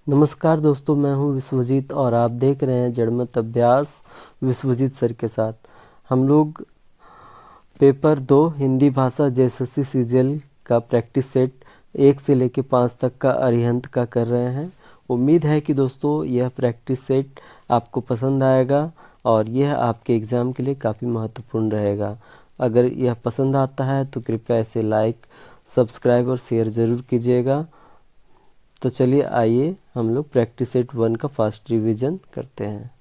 नमस्कार दोस्तों, मैं हूं विश्वजीत और आप देख रहे हैं जड़मत अभ्यास विश्वजीत सर के साथ। हम लोग पेपर 2 हिंदी भाषा जेएसएससी सीजीएल का प्रैक्टिस सेट 1 से लेकर 5 तक का अरिहंत का कर रहे हैं। उम्मीद है कि दोस्तों यह प्रैक्टिस सेट आपको पसंद आएगा और यह आपके एग्ज़ाम के लिए काफ़ी महत्वपूर्ण रहेगा। अगर यह पसंद आता है तो कृपया इसे लाइक, सब्सक्राइब और शेयर ज़रूर कीजिएगा। तो चलिए आइए हम लोग प्रैक्टिस सेट 1 का फास्ट रिवीजन करते हैं।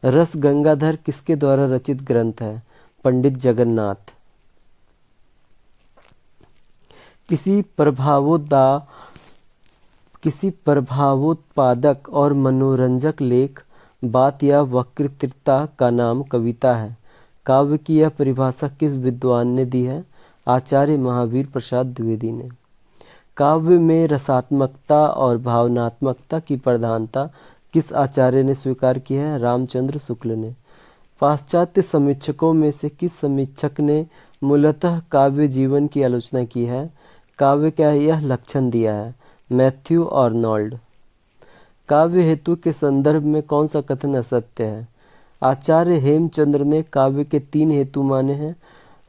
रस गंगाधर किसके द्वारा रचित ग्रंथ है? पंडित जगन्नाथ। किसी प्रभावोत्पादक और मनोरंजक लेख, बात या वक्तृता का नाम कविता है। काव्य की यह परिभाषा किस विद्वान ने दी है? आचार्य महावीर प्रसाद द्विवेदी ने। काव्य में रसात्मकता और भावनात्मकता की प्रधानता किस आचार्य ने स्वीकार की है? रामचंद्र शुक्ल ने। पाश्चात्य समीक्षकों में से किस समीक्षक ने मूलतः काव्य जीवन की आलोचना की है? काव्य का यह लक्षण दिया है? Matthew Arnold. काव्य हेतु के संदर्भ में कौन सा कथन असत्य है? आचार्य हेमचंद्र ने काव्य के 3 हेतु माने हैं: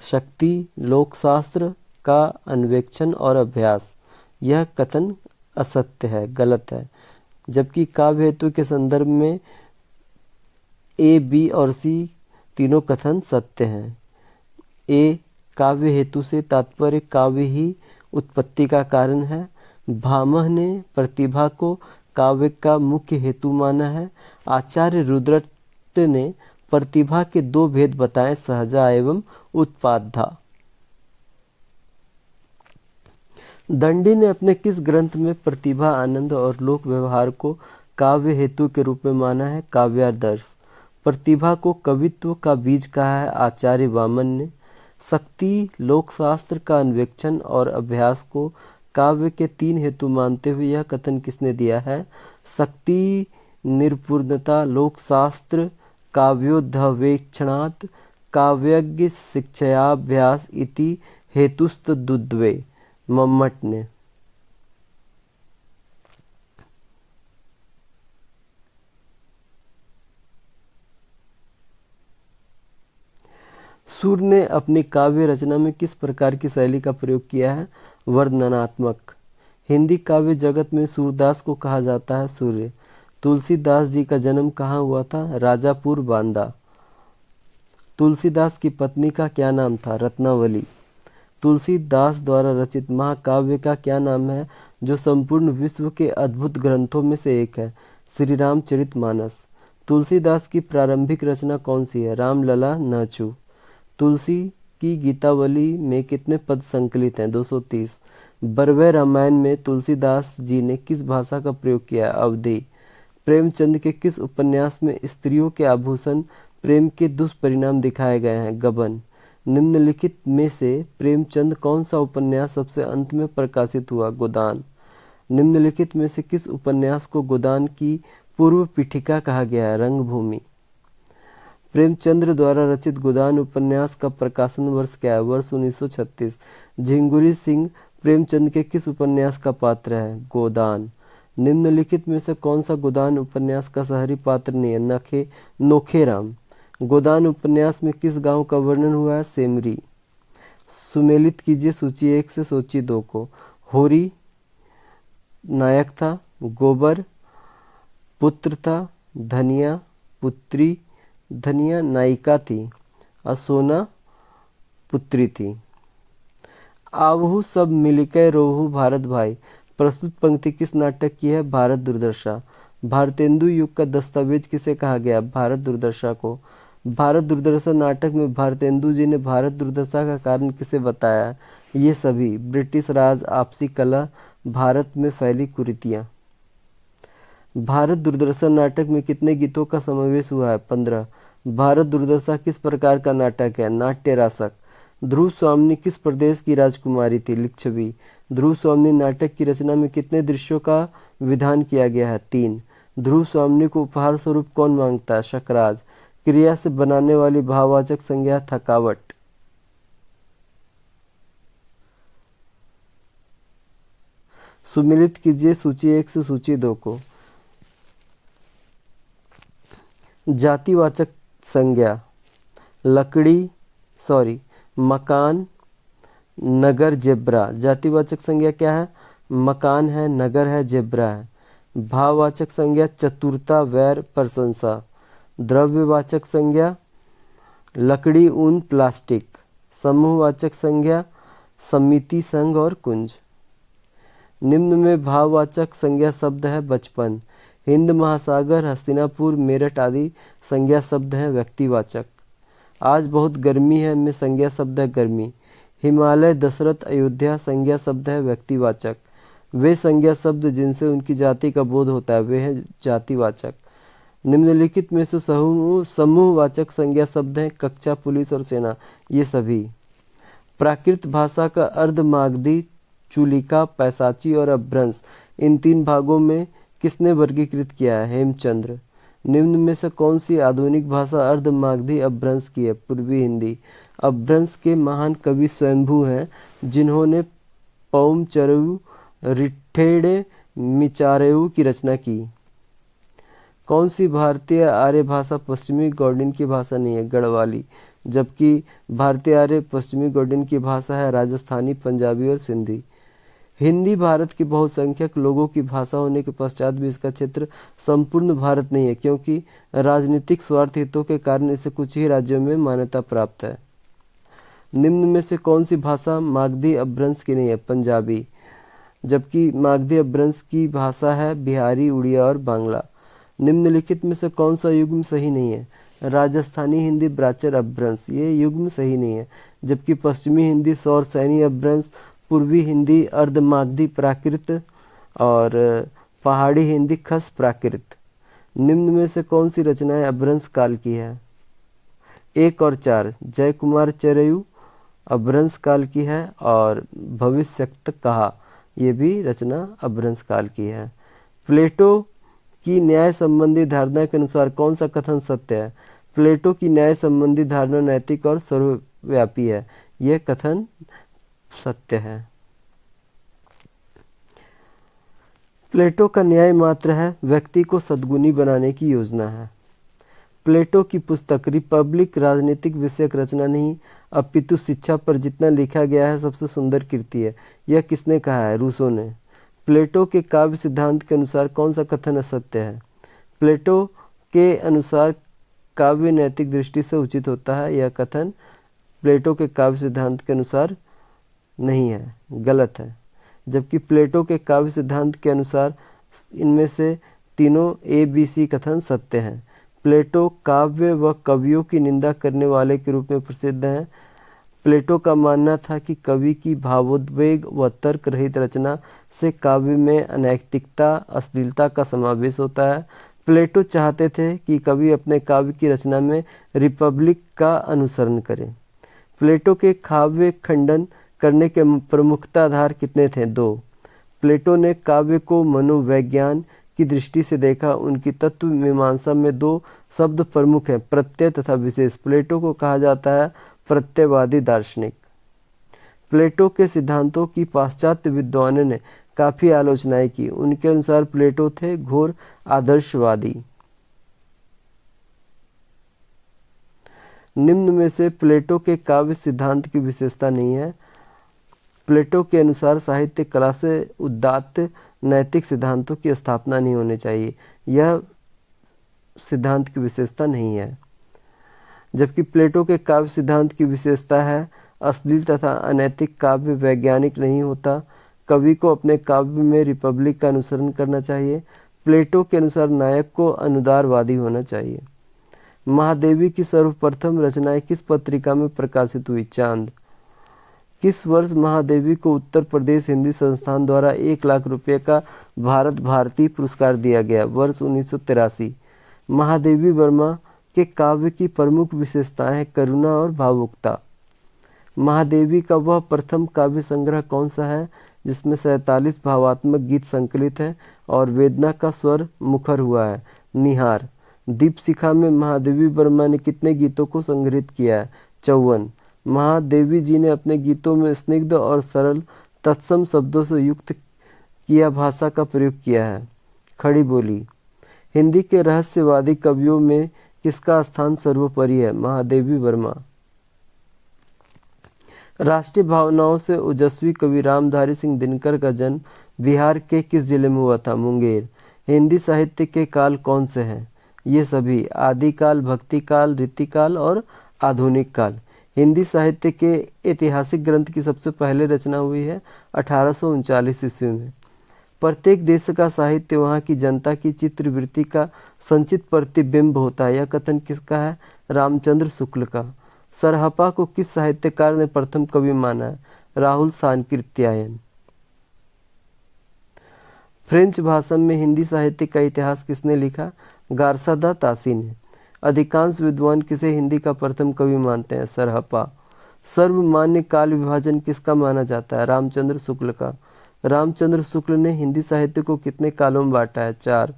शक्ति, लोकशास्त्र का अन्वेक्षण और अभ्यास। यह कथन असत्य है, गलत है। जबकि काव्य हेतु के संदर्भ में ए, बी और सी तीनों कथन सत्य हैं। ए, काव्य हेतु से तात्पर्य काव्य ही उत्पत्ति का कारण है। भामह ने प्रतिभा को काव्य का मुख्य हेतु माना है। आचार्य रुद्रट ने प्रतिभा के 2 भेद बताए, सहजा एवं उत्पादा। दंडी ने अपने किस ग्रंथ में प्रतिभा, आनंद और लोक व्यवहार को काव्य हेतु के रूप में माना है? काव्यादर्श। प्रतिभा को कवित्व का बीज कहा है आचार्य वामन ने। शक्ति, लोकशास्त्र का अन्वेक्षण और अभ्यास को काव्य के 3 हेतु मानते हुए यह कथन किसने दिया है? शक्ति निरपूर्णता, लोकशास्त्र काव्योद्धवेक्षणात्, काव्यज्ञ शिक्षयाभ्यास इति हेतुस्तदुद्वे, मम्मट ने। सूर ने अपनी काव्य रचना में किस प्रकार की शैली का प्रयोग किया है? वर्णनात्मक। हिंदी काव्य जगत में सूरदास को कहा जाता है सूर्य। तुलसीदास जी का जन्म कहाँ हुआ था? राजापुर, बांदा। तुलसीदास की पत्नी का क्या नाम था? रत्नावली। तुलसीदास द्वारा रचित महाकाव्य का क्या नाम है जो संपूर्ण विश्व के अद्भुत ग्रंथों में से एक है? श्री रामचरितमानस। तुलसीदास की प्रारंभिक रचना कौन सी है? रामलला नाचू। तुलसी की गीतावली में कितने पद संकलित हैं? 230। बरवे रामायण में तुलसीदास जी ने किस भाषा का प्रयोग किया है? अवधी। प्रेमचंद के किस उपन्यास में स्त्रियों के आभूषण प्रेम के दुष्परिणाम दिखाए गए हैं? गबन। निम्नलिखित में से प्रेमचंद कौन सा उपन्यास सबसे अंत में प्रकाशित हुआ? गोदान। निम्नलिखित में से किस उपन्यास को गोदान की पूर्व पीठिका कहा गया है? रंगभूमि। प्रेमचंद्र द्वारा रचित गोदान उपन्यास का प्रकाशन वर्ष क्या है? वर्ष 1936। झिंगुरी सिंह प्रेमचंद के किस उपन्यास का पात्र है? गोदान। निम्नलिखित में से कौन सा गोदान उपन्यास का शहरी पात्र नहीं है? नोखेराम। गोदान उपन्यास में किस गांव का वर्णन हुआ है? सेमरी। सुमेलित कीजिए सूची 1 से सूची 2 को। होरी नायक था, गोबर पुत्र था, धनिया पुत्री, धनिया नायिका थी, असोना पुत्री थी। आवहु सब मिलिकै रोहु भारत भाई। प्रस्तुत पंक्ति किस नाटक की है? भारत दुर्दशा। भारतेंदु युग का दस्तावेज किसे कहा गया? भारत दुर्दशा को। भारत दुर्दशा नाटक में भारतेंदु जी ने भारत दुर्दशा का कारण किसे बताया? ये सभी। ब्रिटिश राज, आपसी कलह, भारत में फैली कुरीतियाँ। भारत दुर्दशा नाटक में कितने गीतों का समावेश हुआ है? 15। भारत दुर्दशा किस प्रकार का नाटक है? नाट्य रासक। ध्रुव स्वामिनी किस प्रदेश की राजकुमारी थी? लिच्छवी। ध्रुव स्वामिनी नाटक की रचना में कितने दृश्यों का विधान किया गया है? 3। ध्रुव स्वामिनी को उपहार स्वरूप कौन मांगता है? शकराज। क्रिया से बनाने वाली भाववाचक संज्ञा थकावट। सुमिलित कीजिए सूची 1 से सूची 2 को। जातिवाचक संज्ञा मकान, नगर, जेब्रा। जातिवाचक संज्ञा क्या है? मकान है, नगर है, जेब्रा है। भाववाचक संज्ञा चतुरता, वैर, प्रशंसा। द्रव्यवाचक संज्ञा लकड़ी, ऊन, प्लास्टिक। समूहवाचक संज्ञा समिति, संघ और कुंज। निम्न में भाववाचक संज्ञा शब्द है बचपन। हिंद महासागर, हस्तिनापुर, मेरठ आदि संज्ञा शब्द हैं व्यक्तिवाचक। आज बहुत गर्मी है में संज्ञा शब्द है गर्मी। हिमालय, दशरथ, अयोध्या संज्ञा शब्द है व्यक्तिवाचक। वे संज्ञा शब्द जिनसे उनकी जाति का बोध होता है वे हैं जातिवाचक। निम्नलिखित में से समूहवाचक संज्ञा शब्द हैं कक्षा, पुलिस और सेना। ये सभी। प्राकृत भाषा का अर्धमागधी, चूलिका, पैशाची और अपभ्रंश इन 3 भागों में किसने वर्गीकृत किया है? हेमचंद्र। निम्न में से कौन सी आधुनिक भाषा अर्धमागधी अपभ्रंश की है? पूर्वी हिंदी। अपभ्रंश के महान कवि स्वयंभू हैं जिन्होंने पौम चरयू, रिठेड़े, मिचारेऊ की रचना की। कौन सी भारतीय आर्य भाषा पश्चिमी गौड़िन की भाषा नहीं है? गढ़वाली। जबकि भारतीय आर्य पश्चिमी गौड़िन की भाषा है राजस्थानी, पंजाबी और सिंधी। हिंदी भारत के बहुसंख्यक लोगों की भाषा होने के पश्चात भी इसका क्षेत्र संपूर्ण भारत नहीं है, क्योंकि राजनीतिक स्वार्थ हितों के कारण इसे कुछ ही राज्यों में मान्यता प्राप्त है। निम्न में से कौन सी भाषा मागधी अपभ्रंश की नहीं है? पंजाबी। जबकि मागधी अपभ्रंश की भाषा है बिहारी, उड़िया और बांग्ला। निम्नलिखित में से कौन सा युग्म सही नहीं है? राजस्थानी हिंदी ब्राचर अपभ्रंश, ये युग्म सही नहीं है। जबकि पश्चिमी हिंदी सौर सैनी अपभ्रंश, पूर्वी हिंदी अर्धमागधी प्राकृत और पहाड़ी हिंदी खस प्राकृत। निम्न में से कौन सी रचनाएं अपभ्रंश काल की है? 1 और 4। जय कुमार चरयू अपभ्रंश काल की है और भविष्यक्त कहा, ये भी रचना अपभ्रंश काल की है। प्लेटो की न्याय संबंधी धारणा के अनुसार कौन सा कथन सत्य है? प्लेटो की न्याय संबंधी धारणा नैतिक और सर्वव्यापी है, यह कथन सत्य है। प्लेटो का न्याय मात्र है, व्यक्ति को सद्गुणी बनाने की योजना है। प्लेटो की पुस्तक रिपब्लिक राजनीतिक विषयक रचना नहीं अपितु शिक्षा पर जितना लिखा गया है सबसे सुंदर कृति है। यह किसने कहा है? रूसो ने। प्लेटो के काव्य सिद्धांत के अनुसार कौन सा कथन असत्य है? प्लेटो के अनुसार काव्य नैतिक दृष्टि से उचित होता है, यह कथन प्लेटो के काव्य सिद्धांत के अनुसार नहीं है, गलत है। जबकि प्लेटो के काव्य सिद्धांत के अनुसार इनमें से तीनों ABC कथन सत्य हैं। प्लेटो काव्य व कवियों की निंदा करने वाले के रूप में प्रसिद्ध हैं। प्लेटो का मानना था कि कवि की भावोद्वेग व तर्क रहित रचना से काव्य में अनैतिकता, अश्लीलता का समावेश होता है। प्लेटो चाहते थे कि कवि अपने काव्य की रचना में रिपब्लिक का अनुसरण करे। प्लेटो के काव्य खंडन करने के प्रमुखता आधार कितने थे? 2। प्लेटो ने काव्य को मनोविज्ञान की दृष्टि से देखा। उनकी तत्व मीमांसा में 2 शब्द प्रमुख हैं, प्रत्यय तथा विशेष। प्लेटो को कहा जाता है प्रत्ययवादी दार्शनिक। प्लेटो के सिद्धांतों की पाश्चात्य विद्वानों ने काफी आलोचनाएं की। उनके अनुसार प्लेटो थे घोर आदर्शवादी। निम्न में से प्लेटो के काव्य सिद्धांत की विशेषता नहीं है। प्लेटो के अनुसार साहित्य कला से उदात्त नैतिक सिद्धांतों की स्थापना नहीं होनी चाहिए, यह सिद्धांत की विशेषता नहीं है। जबकि प्लेटो के काव्य सिद्धांत की विशेषता है अश्लील तथा अनैतिक काव्य वैज्ञानिक नहीं होता। कवि को अपने काव्य में रिपब्लिक का अनुसरण करना चाहिए। प्लेटो के अनुसार नायक को अनुदारवादी होना चाहिए। महादेवी की सर्वप्रथम रचनाएं किस पत्रिका में प्रकाशित हुई? चांद। किस वर्ष महादेवी को उत्तर प्रदेश हिंदी संस्थान द्वारा 1 लाख रुपए का भारत भारती पुरस्कार दिया गया? वर्ष 1983। महादेवी वर्मा के काव्य की प्रमुख विशेषताएं हैं करुणा और भावुकता। महादेवी का वह प्रथम काव्य संग्रह कौन सा है जिसमें 47 भावात्मक गीत संकलित हैं और वेदना का स्वर मुखर हुआ है? निहार। दीपशिखा में महादेवी वर्मा ने कितने गीतों को संग्रहित किया है? 54। महादेवी जी ने अपने गीतों में स्निग्ध और सरल तत्सम शब्दों से युक्त किया भाषा का प्रयोग किया है? खड़ी बोली। हिंदी के रहस्यवादी कवियों में किसका स्थान सर्वोपरि है? महादेवी वर्मा। राष्ट्रीय भावनाओं से ओजस्वी कवि रामधारी सिंह दिनकर का जन्म बिहार के किस जिले में हुआ था? मुंगेर। हिंदी साहित्य के काल कौन से हैं? ये सभी: आदिकाल, भक्तिकाल, रीतिकाल और आधुनिक काल। हिंदी साहित्य के ऐतिहासिक ग्रंथ की सबसे पहले रचना हुई है 1839 ईस्वी में। प्रत्येक देश का साहित्य वहाँ की जनता की चित्रवृत्ति का संचित प्रतिबिंब होता है। यह कथन किसका है? रामचंद्र शुक्ल का। सरहपा को किस साहित्यकार ने प्रथम कवि माना है? राहुल सांकृत्यायन। फ्रेंच भाषा में हिंदी साहित्य का इतिहास किसने लिखा? गार्सा दा तासी ने। अधिकांश विद्वान किसे हिंदी का प्रथम कवि मानते हैं? सरहपा। सर्वमान्य काल विभाजन किसका माना जाता है? रामचंद्र शुक्ल का। रामचंद्र शुक्ल ने हिंदी साहित्य को कितने कालों में बांटा है? 4।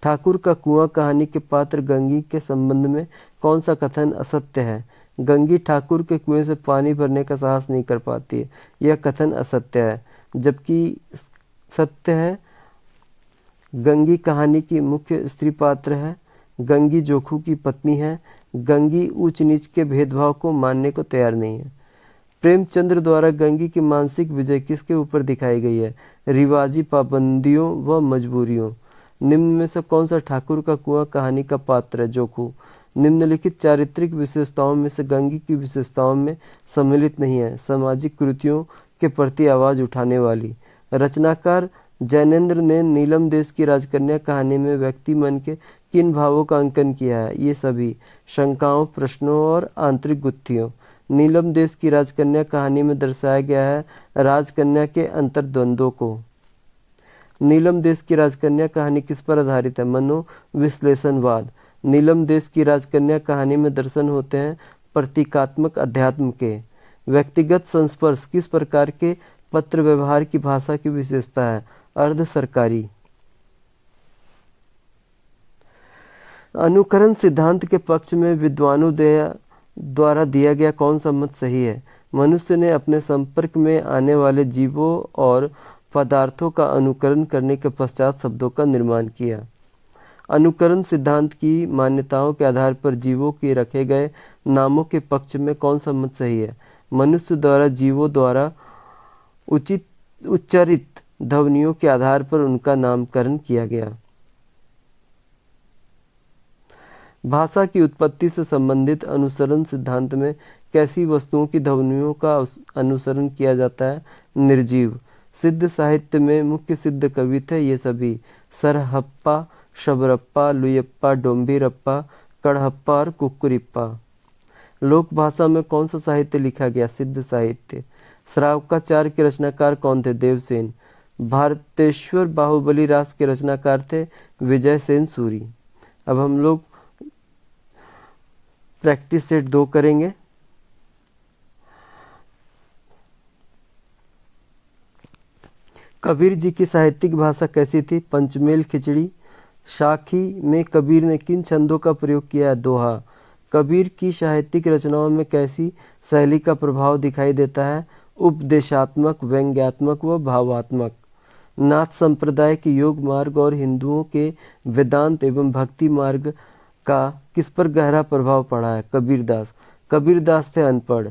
ठाकुर का कुआं कहानी के पात्र गंगी के संबंध में कौन सा कथन असत्य है? गंगी ठाकुर के कुएं से पानी भरने का साहस नहीं कर पाती है। यह कथन असत्य है। जबकि सत्य है, गंगी कहानी की मुख्य स्त्री पात्र है। गंगी जोखू की पत्नी है। गंगी ऊंच नीच के भेदभाव को मानने को तैयार नहीं है। प्रेमचंद्र द्वारा गंगी की मानसिक विजय किसके ऊपर दिखाई गई है? रिवाजी पाबंदियों व मजबूरियों। निम्न में से कौन सा ठाकुर का कुआं कहानी का पात्र है? जोखू। निम्नलिखित चारित्रिक विशेषताओं में से गंगी की विशेषताओं में सम्मिलित नहीं है? सामाजिक कुरीतियों के प्रति आवाज उठाने वाली। रचनाकार जैनेन्द्र ने नीलम देश की राजकन्या कहानी में व्यक्ति मन के किन भावों का अंकन किया है? ये सभी: शंकाओं, प्रश्नों और आंतरिक गुत्थियों। नीलम देश की राजकन्या कहानी में दर्शाया गया है राजकन्या के अंतर्द्वंद्वों को। नीलम देश की राजकन्या कहानी किस पर आधारित है? मनोविश्लेषणवाद। नीलम देश की राजकन्या कहानी में दर्शन होते हैं प्रतीकात्मक अध्यात्म के। व्यक्तिगत संस्पर्श किस प्रकार के पत्र व्यवहार की भाषा की विशेषता है? अर्ध सरकारी। अनुकरण सिद्धांत के पक्ष में विद्वानों द्वारा दिया गया कौन सा मत सही है? मनुष्य ने अपने संपर्क में आने वाले जीवों और पदार्थों का अनुकरण करने के पश्चात शब्दों का निर्माण किया। अनुकरण सिद्धांत की मान्यताओं के आधार पर जीवों के रखे गए नामों के पक्ष में कौन सा मत सही है? मनुष्य द्वारा जीवों द्वारा उच्चारित ध्वनियों के आधार पर उनका नामकरण किया गया। भाषा की उत्पत्ति से संबंधित अनुसरण सिद्धांत में कैसी वस्तुओं की ध्वनियों का अनुसरण किया जाता है? निर्जीव। सिद्ध साहित्य में मुख्य सिद्ध कवि थे ये सभी: सरहप्पा, शबरप्पा, लुयप्पा, डोम्बीरप्पा, कड़हप्पा और कुक्कुरिप्पा। लोक भाषा में कौन सा साहित्य लिखा गया? सिद्ध साहित्य। श्रावकाचार के रचनाकार कौन थे? देवसेन। भारतेश्वर बाहुबली रास के रचनाकार थे विजय सेन सूरी। अब हम लोग प्रैक्टिस सेट 2 करेंगे। कबीर जी की साहित्यिक भाषा कैसी थी? पंचमेल खिचड़ी। साखी में कबीर ने किन छंदों का प्रयोग किया है? दोहा। कबीर की साहित्यिक रचनाओं में कैसी शैली का प्रभाव दिखाई देता है? उपदेशात्मक, व्यंग्यात्मक व भावात्मक। नाथ संप्रदाय के योग मार्ग और हिंदुओं के वेदांत एवं भक्ति मार्ग का किस पर गहरा प्रभाव पड़ा है? कबीरदास। कबीरदास थे अनपढ़।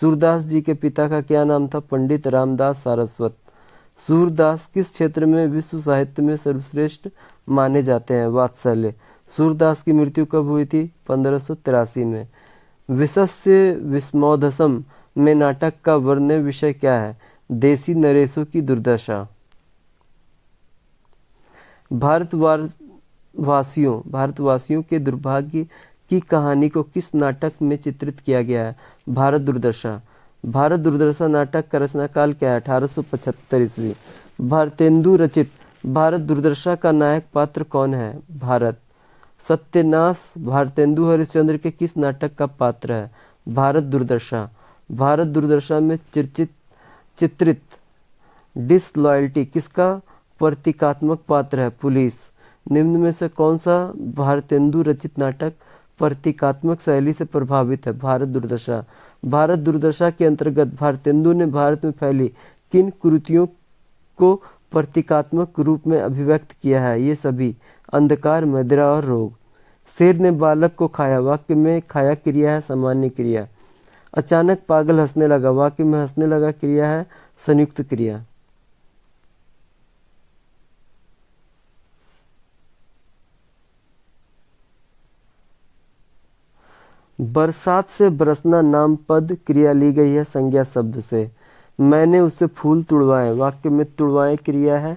सूरदास जी के पिता का क्या नाम था? पंडित रामदास सारस्वत। सूरदास किस क्षेत्र में विश्व साहित्य में सर्वश्रेष्ठ माने जाते हैं? वात्सल्य। सूरदास की मृत्यु कब हुई थी? 1583 में। विशस्य विस्मोधसम में नाटक का वर्ण्य विषय क्या है? देसी नरेशों की दुर्दशा। भारतवासियों के दुर्भाग्य की कहानी को किस नाटक में चित्रित किया गया है? भारत दुर्दशा। भारत दुर्दशा नाटक का रचनाकाल क्या है? 1875 ईस्वी। भारतेंदु रचित भारत दुर्दशा का नायक पात्र कौन है? भारत। सत्यनाश भारतेंदु हरिश्चंद्र के किस नाटक का पात्र है? भारत दुर्दशा। भारत दुर्दशा में चित्रित डिसलॉयल्टी किसका प्रतीकात्मक पात्र है? पुलिस। निम्न में से कौन सा भारतेंदु रचित नाटक प्रतीकात्मक शैली से प्रभावित है? भारत दुर्दशा। भारत दुर्दशा के अंतर्गत भारतेंदु ने भारत में फैली किन कुरीतियों को प्रतीकात्मक रूप में अभिव्यक्त किया है। ये सभी अंधकार, मदिरा और रोग। शेर ने बालक को खाया, वाक्य में खाया क्रिया है सामान्य क्रिया। अचानक पागल हंसने लगा, वाक्य में हंसने लगा क्रिया है संयुक्त क्रिया। बरसात से बरसना नाम पद क्रिया ली गई है संज्ञा शब्द से। मैंने उससे फूल तुड़वाए, वाक्य में तुड़वाए क्रिया है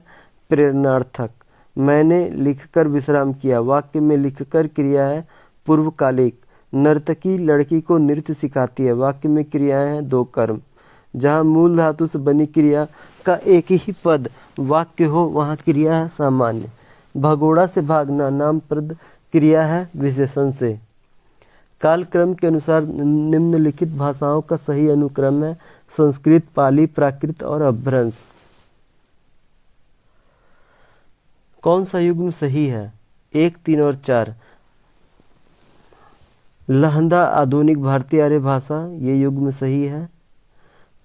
प्रेरणार्थक। मैंने लिखकर विश्राम किया, वाक्य में लिखकर क्रिया है पूर्वकालिक। नर्तकी लड़की को नृत्य सिखाती है, वाक्य में क्रियाएं हैं दो कर्म। जहाँ मूल धातु से बनी क्रिया का एक ही पद वाक्य हो वहाँ क्रिया है सामान्य। भगोड़ा से भागना नाम पद क्रिया है विशेषण से। कालक्रम के अनुसार निम्नलिखित भाषाओं का सही अनुक्रम है संस्कृत, पाली, प्राकृत और अपभ्रंश। कौन सा युग्म सही है? 1, 3 और 4। लहंदा आधुनिक भारतीय आर्य भाषा, ये युग्म सही है।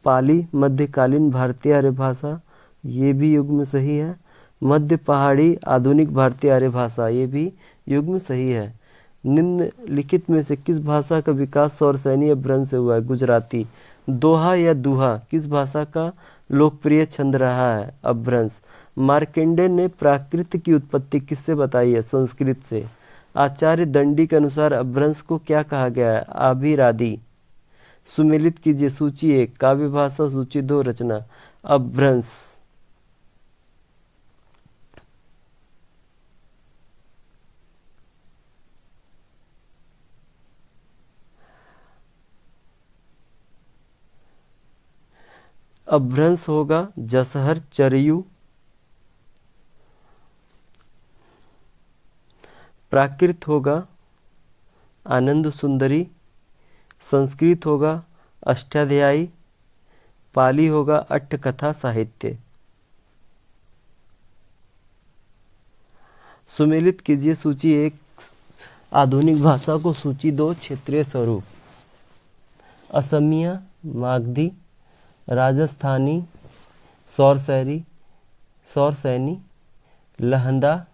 पाली मध्यकालीन भारतीय आर्य भाषा, ये भी युग्म सही है। मध्य पहाड़ी आधुनिक भारतीय आर्य भाषा, ये भी युग्म सही है। निम्नलिखित में से किस भाषा का विकास सौरसैनी अपभ्रंश से हुआ है? गुजराती। दोहा या दुहा किस भाषा का लोकप्रिय छंद रहा है? अपभ्रंश। मार्कंडेय ने प्राकृत की उत्पत्ति किससे बताई है? संस्कृत से। आचार्य दंडी के अनुसार अपभ्रंश को क्या कहा गया है? अभिरादि। सुमेलित कीजिए सूची 1 काव्य भाषा, सूची 2 रचना। अपभ्रंश। अपभ्रंश होगा जसहर चरयू। प्राकृत होगा आनंद सुंदरी। संस्कृत होगा अष्टाध्यायी। पाली होगा अट्ठकथा साहित्य। सुमेलित कीजिए सूची 1 आधुनिक भाषा को, सूची 2 क्षेत्रीय स्वरूप। असमिया, मागधी, राजस्थानी, सौरसैनी, लहंदा,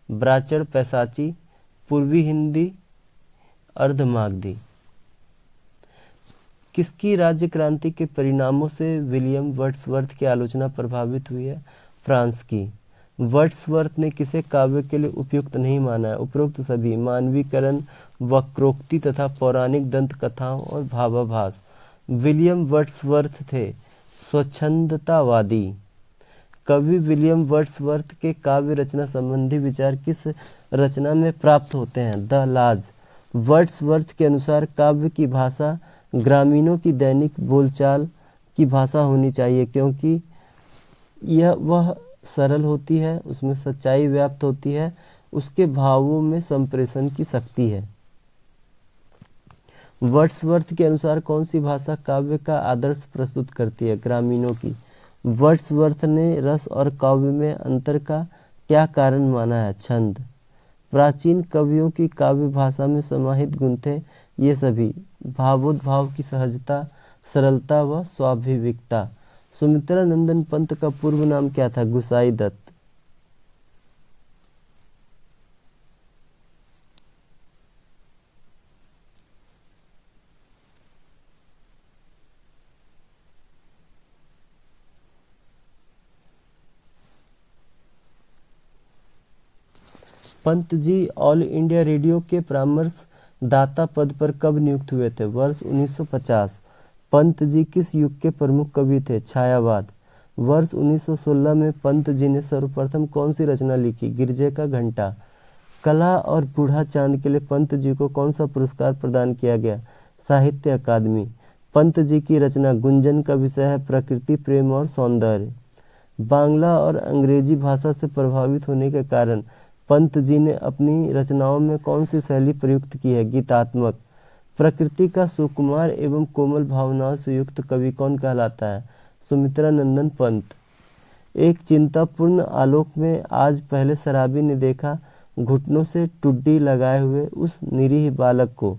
ब्राचड़ पैसाची, पूर्वी हिंदी, अर्धमागधी। किसकी राज्य क्रांति के परिणामों से विलियम वर्ड्सवर्थ की आलोचना प्रभावित हुई है? फ्रांस की। वर्ड्सवर्थ ने किसे काव्य के लिए उपयुक्त नहीं माना है? उपरोक्त सभी। मानवीकरण, वक्रोक्ति तथा पौराणिक दंत कथाओं और भावाभास। विलियम वर्ड्सवर्थ थे स्वच्छंदतावादी। कवि विलियम वर्ड्सवर्थ के काव्य रचना संबंधी विचार किस रचना में प्राप्त होते हैं? द लाज। वर्ड्सवर्थ के अनुसार काव्य की भाषा ग्रामीणों की दैनिक बोलचाल की भाषा होनी चाहिए, क्योंकि वह सरल होती है, उसमें सच्चाई व्याप्त होती है, उसके भावों में संप्रेषण की शक्ति है। वर्ड्सवर्थ के अनुसार कौन सी भाषा काव्य का आदर्श प्रस्तुत करती है? ग्रामीणों की। वर्ड्सवर्थ ने रस और काव्य में अंतर का क्या कारण माना है? छंद। प्राचीन कवियों की काव्य भाषा में समाहित गुण थे ये सभी: भावोद्भाव की सहजता, सरलता व स्वाभाविकता। सुमित्रा नंदन पंत का पूर्व नाम क्या था? गुसाई Dutt. Pant ji all India radio के परामर्श दाता पद पर कब नियुक्त हुए थे? वर्ष 1950। पंत जी किस युग के प्रमुख कवि थे? छायावाद। वर्ष 1916 में पंत जी ने सर्वप्रथम कौन सी रचना लिखी? गिरजे का घंटा। कला और बूढ़ा चांद के लिए पंत जी को कौन सा पुरस्कार प्रदान किया गया? साहित्य अकादमी। पंत जी की रचना गुंजन का विषय है प्रकृति, प्रेम और सौंदर्य। बांग्ला और अंग्रेजी भाषा से प्रभावित होने के कारण पंत जी ने अपनी रचनाओं में कौन सी शैली प्रयुक्त की है? गीतात्मक। प्रकृति का सुकुमार एवं कोमल भावनाओं से युक्त कवि कौन कहलाता है? सुमित्रा नंदन पंत। एक चिंतापूर्ण आलोक में आज पहले शराबी ने देखा घुटनों से टुड्डी लगाए हुए उस निरीह बालक को।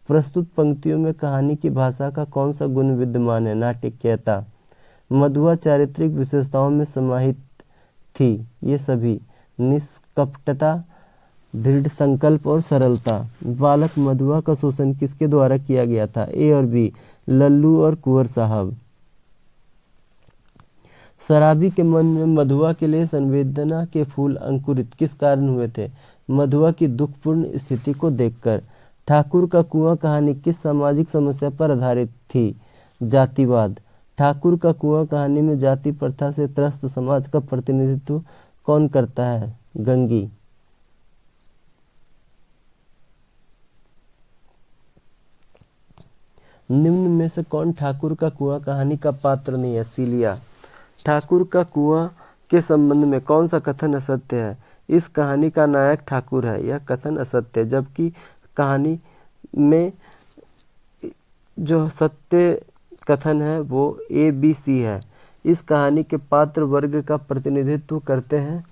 प्रस्तुत पंक्तियों में कहानी की भाषा का कौन सा गुण विद्यमान है? नाटकीयता। मधुआ चारित्रिक विशेषताओं में समाहित थी। ये सभी निष्कपटता, दृढ़ संकल्प और सरलता। बालक मधुआ का शोषण किसके द्वारा किया गया था? ए और बी, लल्लू और कुंवर साहब। शराबी के मन में मधुआ के लिए संवेदना के फूल अंकुरित किस कारण हुए थे? मधुआ की दुखपूर्ण स्थिति को देखकर। ठाकुर का कुआं कहानी किस सामाजिक समस्या पर आधारित थी? जातिवाद। ठाकुर का कुआं कहानी में जाति प्रथा से त्रस्त समाज का प्रतिनिधित्व कौन करता है? गंगी। निम्न में से कौन ठाकुर का कुआं कहानी का पात्र नहीं है? सीलिया। ठाकुर का कुआं के संबंध में कौन सा कथन असत्य है? इस कहानी का नायक ठाकुर है, यह कथन असत्य है। जबकि कहानी में जो सत्य कथन है वो ए बी सी है। इस कहानी के पात्र वर्ग का प्रतिनिधित्व करते हैं।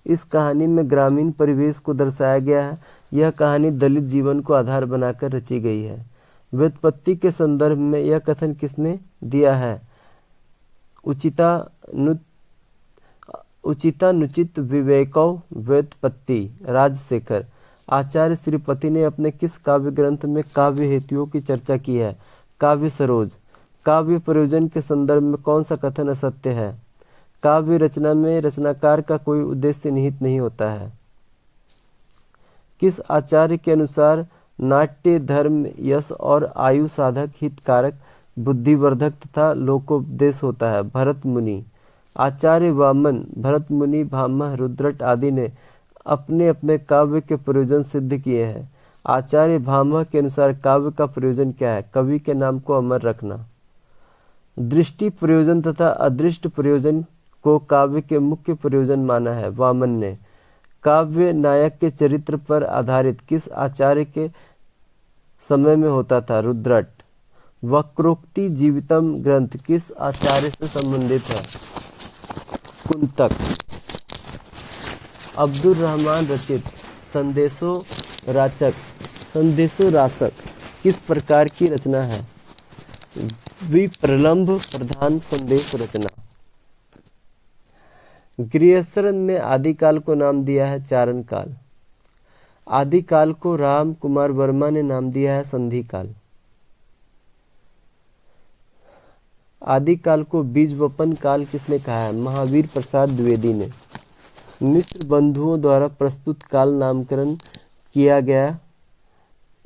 इस कहानी में ग्रामीण परिवेश को दर्शाया गया है। यह कहानी दलित जीवन को आधार बनाकर रची गई है। व्युत्पत्ति के संदर्भ में यह कथन किसने दिया है? उचितानुचित विवेकौ व्युत्पत्ति, राजशेखर। आचार्य श्रीपति ने अपने किस काव्य ग्रंथ में काव्य हेतुओं की चर्चा की है? काव्य सरोज। काव्य प्रयोजन के संदर्भ में कौन सा कथन असत्य है? काव्य रचना में रचनाकार का कोई उद्देश्य निहित नहीं होता है। किस आचार्य के अनुसार नाट्य धर्म, यश और आयु साधक, हितकारक, बुद्धिवर्धक तथा लोकोपदेश होता है? भरत मुनि। आचार्य वामन, भरत मुनि, भामह, रुद्रट आदि ने अपने अपने काव्य के प्रयोजन सिद्ध किए हैं। आचार्य भामह के अनुसार काव्य का प्रयोजन क्या है? कवि के नाम को अमर रखना। दृष्टि प्रयोजन तथा अदृष्ट प्रयोजन को काव्य के मुख्य प्रयोजन माना है वामन ने। काव्य नायक के चरित्र पर आधारित किस आचार्य के समय में होता था? रुद्रट। वक्रोक्ति जीवितम ग्रंथ किस आचार्य से संबंधित है? कुंतक। अब्दुल रहमान रचित संदेशो रासक किस प्रकार की रचना है? विप्रलंभ प्रधान संदेश रचना। गृहस्थरन ने आदिकाल को नाम दिया है चारण काल। आदिकाल को राम कुमार वर्मा ने नाम दिया है संधि काल। आदिकाल को बीजवपन काल किसने कहा है? महावीर प्रसाद द्विवेदी ने। मिश्र बंधुओं द्वारा प्रस्तुत काल नामकरण किया गया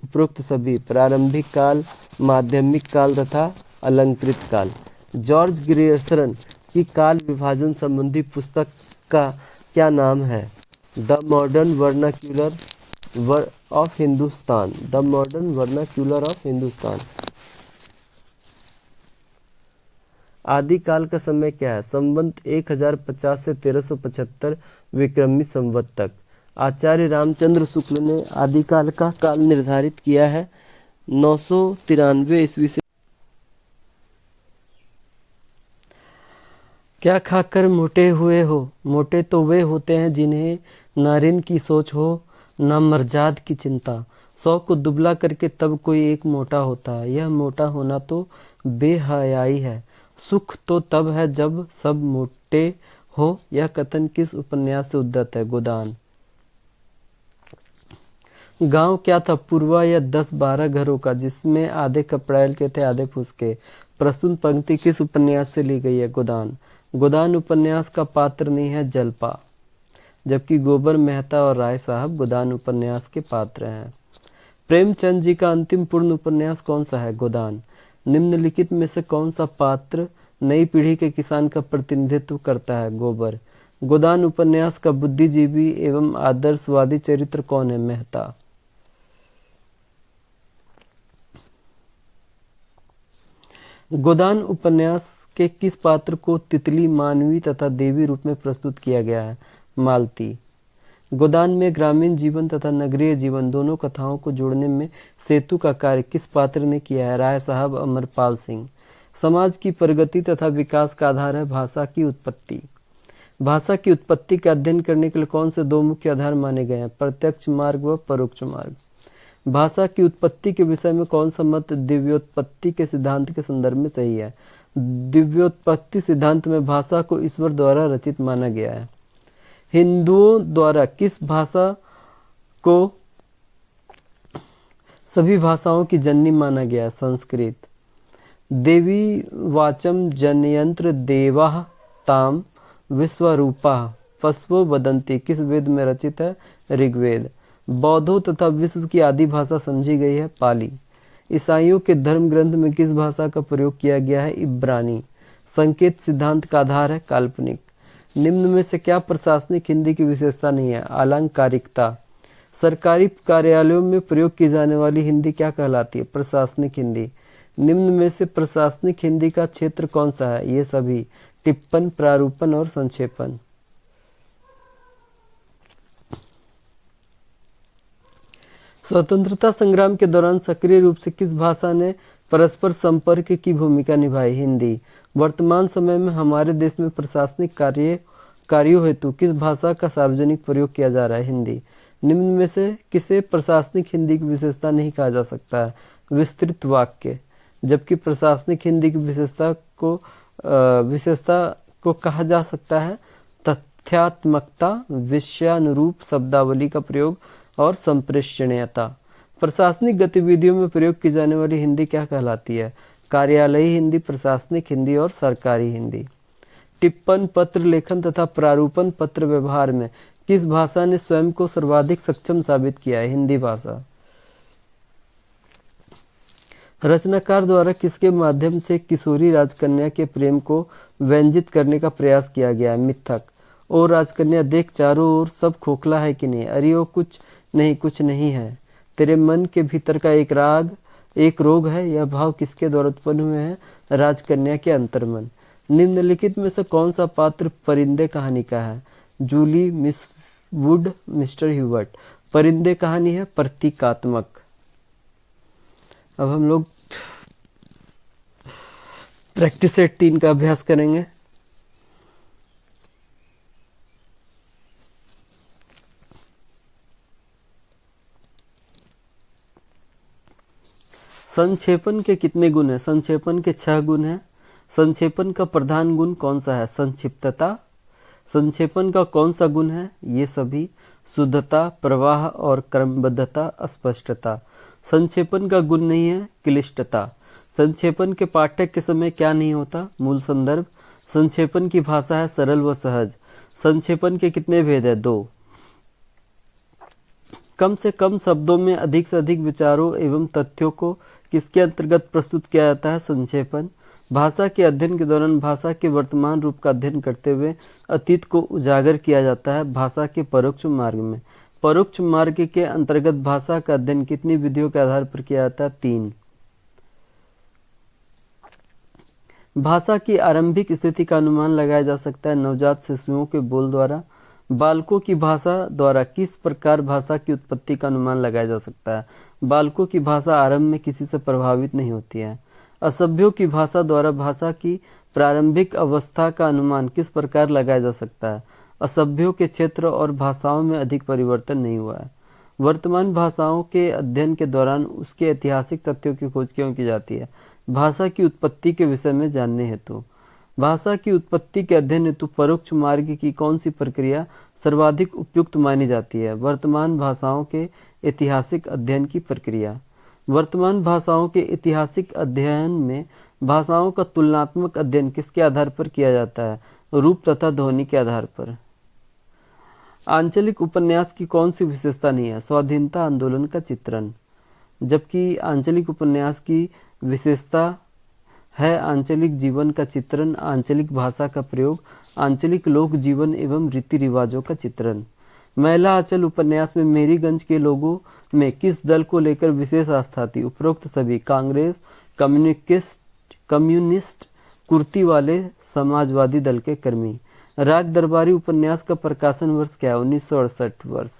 उपरोक्त सभी प्रारंभिक काल, माध्यमिक काल तथा अलंकृत काल। जॉर्ज ग्रियर्सन की काल विभाजन संबंधी पुस्तक का क्या नाम है? The modern vernacular of Hindustan. The modern vernacular of Hindustan. आदिकाल का समय क्या है? संवत 1050 से 1375 विक्रमी संवत तक। आचार्य रामचंद्र शुक्ल ने आदिकाल का काल निर्धारित किया है 993 ईस्वी से। क्या खाकर मोटे हुए हो? मोटे तो वे होते हैं जिन्हें न ऋण की सोच हो न मर्जाद की चिंता। 100 को दुबला करके तब कोई एक मोटा होता है। यह मोटा होना तो बेहयाई है। सुख तो तब है जब सब मोटे हो। यह कथन किस उपन्यास से उद्धृत है? गोदान। गांव क्या था? पूर्वा या 10-12 घरों का, जिसमें आधे कपड़ैल के थे आधे फुसके। प्रस्तुत पंक्ति किस उपन्यास से ली गई है? गोदान। गोदान उपन्यास का पात्र नहीं है जलपा, जबकि गोबर मेहता और राय साहब गोदान उपन्यास के पात्र हैं। प्रेमचंद जी का अंतिम पूर्ण उपन्यास कौन सा है? गोदान। निम्नलिखित में से कौन सा पात्र नई पीढ़ी के किसान का प्रतिनिधित्व करता है? गोबर। गोदान उपन्यास का बुद्धिजीवी एवं आदर्शवादी चरित्र कौन है? मेहता। गोदान उपन्यास के किस पात्र को तितली मानवीय तथा देवी रूप में प्रस्तुत किया गया है? मालती। गोदान में ग्रामीण जीवन तथा नगरीय जीवन दोनों कथाओं को जोड़ने में सेतु का कार्य किस पात्र ने किया है? राय साहब, अमरपाल सिंह। समाज की प्रगति तथा विकास का आधार है भाषा की उत्पत्ति। भाषा की उत्पत्ति का अध्ययन करने के लिए कौन से दो मुख्य आधार माने गए हैं? प्रत्यक्ष मार्ग व परोक्ष मार्ग। भाषा की उत्पत्ति के विषय में कौन सा मत दिव्योत्पत्ति के सिद्धांत के संदर्भ में सही है? दिव्योत्पत्ति सिद्धांत में भाषा को ईश्वर द्वारा रचित माना गया है। हिंदुओं द्वारा किस भाषा को सभी भाषाओं की जननी माना गया है? संस्कृत। देवी वाचम जनयंत्र देवाः ताम विश्वरूपाः पशवो वदन्ति किस वेद में रचित है? ऋग्वेद। बौद्धों तथा विश्व की आदि भाषा समझी गई है? पाली। ईसाइयों के धर्म ग्रंथ में किस भाषा का प्रयोग किया गया है? इब्रानी। संकेत सिद्धांत का आधार है काल्पनिक। निम्न में से क्या प्रशासनिक हिंदी की विशेषता नहीं है? आलंकारिकता। सरकारी कार्यालयों में प्रयोग की जाने वाली हिंदी क्या कहलाती है? प्रशासनिक हिंदी। निम्न में से प्रशासनिक हिंदी का क्षेत्र कौन सा है? ये सभी: टिप्पण, प्रारूपण और संक्षेपण। स्वतंत्रता संग्राम के दौरान सक्रिय रूप से किस भाषा ने परस्पर संपर्क की भूमिका निभाई? हिंदी। वर्तमान समय में हमारे देश में प्रशासनिक कार्यों हेतु किस भाषा का सार्वजनिक प्रयोग किया जा रहा है? हिंदी। निम्न में से किसे प्रशासनिक हिंदी की विशेषता नहीं कहा जा सकता है? विस्तृत वाक्य। जबकि प्रशासनिक हिंदी की विशेषता को कहा जा सकता है तथ्यात्मकता, विषयानुरूप शब्दावली का प्रयोग और संप्रेषणीयता। प्रशासनिक गतिविधियों में प्रयोग की जाने वाली हिंदी क्या कहलाती है? कार्यालयी हिंदी, प्रशासनिक हिंदी और सरकारी हिंदी। टिप्पण, पत्र लेखन तथा प्रारूपण पत्र व्यवहार में किस भाषा ने स्वयं को सर्वाधिक सक्षम साबित किया है? हिंदी भाषा। रचनाकार द्वारा किसके माध्यम से किशोरी राजकन्या के प्रेम को व्यंजित करने का प्रयास किया गया है? मिथक। ओ राजकन्या देख चारों ओर सब खोखला है कि नहीं? अरे ओ कुछ नहीं है। तेरे मन के भीतर का एक रोग है। यह भाव किसके द्वारा उत्पन्न हुए हैं? राजकन्या के अंतर्मन। निम्नलिखित में से कौन सा पात्र परिंदे कहानी का है? Julie, miss Wood, mister Hubert. परिंदे कहानी है प्रतीकात्मक। अब हम लोग प्रैक्टिस सेट 3 का अभ्यास करेंगे। संक्षेपण के कितने गुण हैं? संक्षेपण के 6 गुण हैं। संक्षेपण का प्रधान गुण कौन सा है? संक्षिप्तता। संक्षेपण का कौन सा गुण है? ये सभी: शुद्धता, प्रवाह और क्रमबद्धता, स्पष्टता। संक्षेपण का गुण नहीं है क्लिष्टता। संक्षेपण के पाठक के समय क्या नहीं होता? मूल संदर्भ। संक्षेपण की भाषा है सरल व सहज। संक्षेपण के कितने भेद है? 2। कम से कम शब्दों में अधिक से अधिक विचारों एवं तथ्यों को किसके अंतर्गत प्रस्तुत किया जाता है? संक्षेपण। भाषा के अध्ययन के दौरान भाषा के वर्तमान रूप का अध्ययन करते हुए अतीत को उजागर किया जाता है भाषा के परोक्ष मार्ग में। परोक्ष मार्ग के अंतर्गत भाषा का अध्ययन कितनी विधियों के आधार पर किया जाता है? 3। भाषा की आरंभिक स्थिति का अनुमान लगाया जा सकता है नवजात शिशुओं के बोल द्वारा। बालकों की भाषा द्वारा किस प्रकार भाषा की उत्पत्ति का अनुमान लगाया जा सकता है? बालकों की भाषा आरंभ में किसी से प्रभावित नहीं होती है। असभ्यों की भाषा द्वारा भाषा की प्रारंभिक अवस्था का अनुमान किस प्रकार लगाया जा सकता है? असभ्यों के क्षेत्र और भाषाओं में अधिक परिवर्तन नहीं हुआ है। वर्तमान भाषाओं के अध्ययन के दौरान उसके ऐतिहासिक तथ्यों की खोज क्यों की जाती है? भाषा की उत्पत्ति के विषय में जानने हेतु। भाषा की उत्पत्ति के अध्ययन हेतु परोक्ष मार्ग की कौन सी प्रक्रिया सर्वाधिक उपयुक्त मानी जाती है? वर्तमान भाषाओं के ऐतिहासिक अध्ययन की प्रक्रिया। वर्तमान भाषाओं के ऐतिहासिक अध्ययन में भाषाओं का तुलनात्मक अध्ययन किसके आधार पर किया जाता है? रूप तथा ध्वनि के आधार पर। आंचलिक उपन्यास की कौन सी विशेषता नहीं है? स्वाधीनता आंदोलन का चित्रण। जबकि आंचलिक उपन्यास की विशेषता है आंचलिक जीवन का चित्रण, आंचलिक भाषा का प्रयोग, आंचलिक लोक जीवन एवं रीति रिवाजों का चित्रण। महिला आंचल उपन्यास में मेरीगंज के लोगों में किस दल को लेकर विशेष आस्था थी? उपरोक्त सभी: कांग्रेस, कम्युनिस्ट, कुर्ती वाले, समाजवादी दल के कर्मी। राग दरबारी उपन्यास का प्रकाशन वर्ष क्या है? 1968 वर्ष।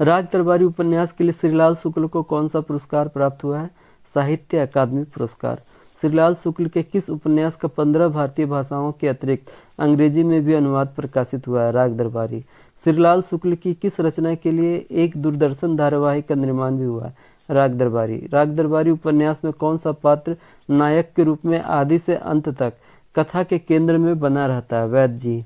राग दरबारी उपन्यास के लिए श्रीलाल शुक्ल को कौन सा पुरस्कार प्राप्त हुआ है? साहित्य अकादमी पुरस्कार। श्रीलाल शुक्ल के किस उपन्यास का 15 भारतीय भाषाओं के अतिरिक्त अंग्रेजी में भी अनुवाद प्रकाशित हुआ है? राग दरबारी। श्रीलाल शुक्ल की किस रचना के लिए एक दूरदर्शन धारावाहिक का निर्माण भी हुआ है? राग दरबारी। राग दरबारी उपन्यास में कौन सा पात्र नायक के रूप में आदि से अंत तक कथा के केंद्र में बना रहता है? वैद्य जी।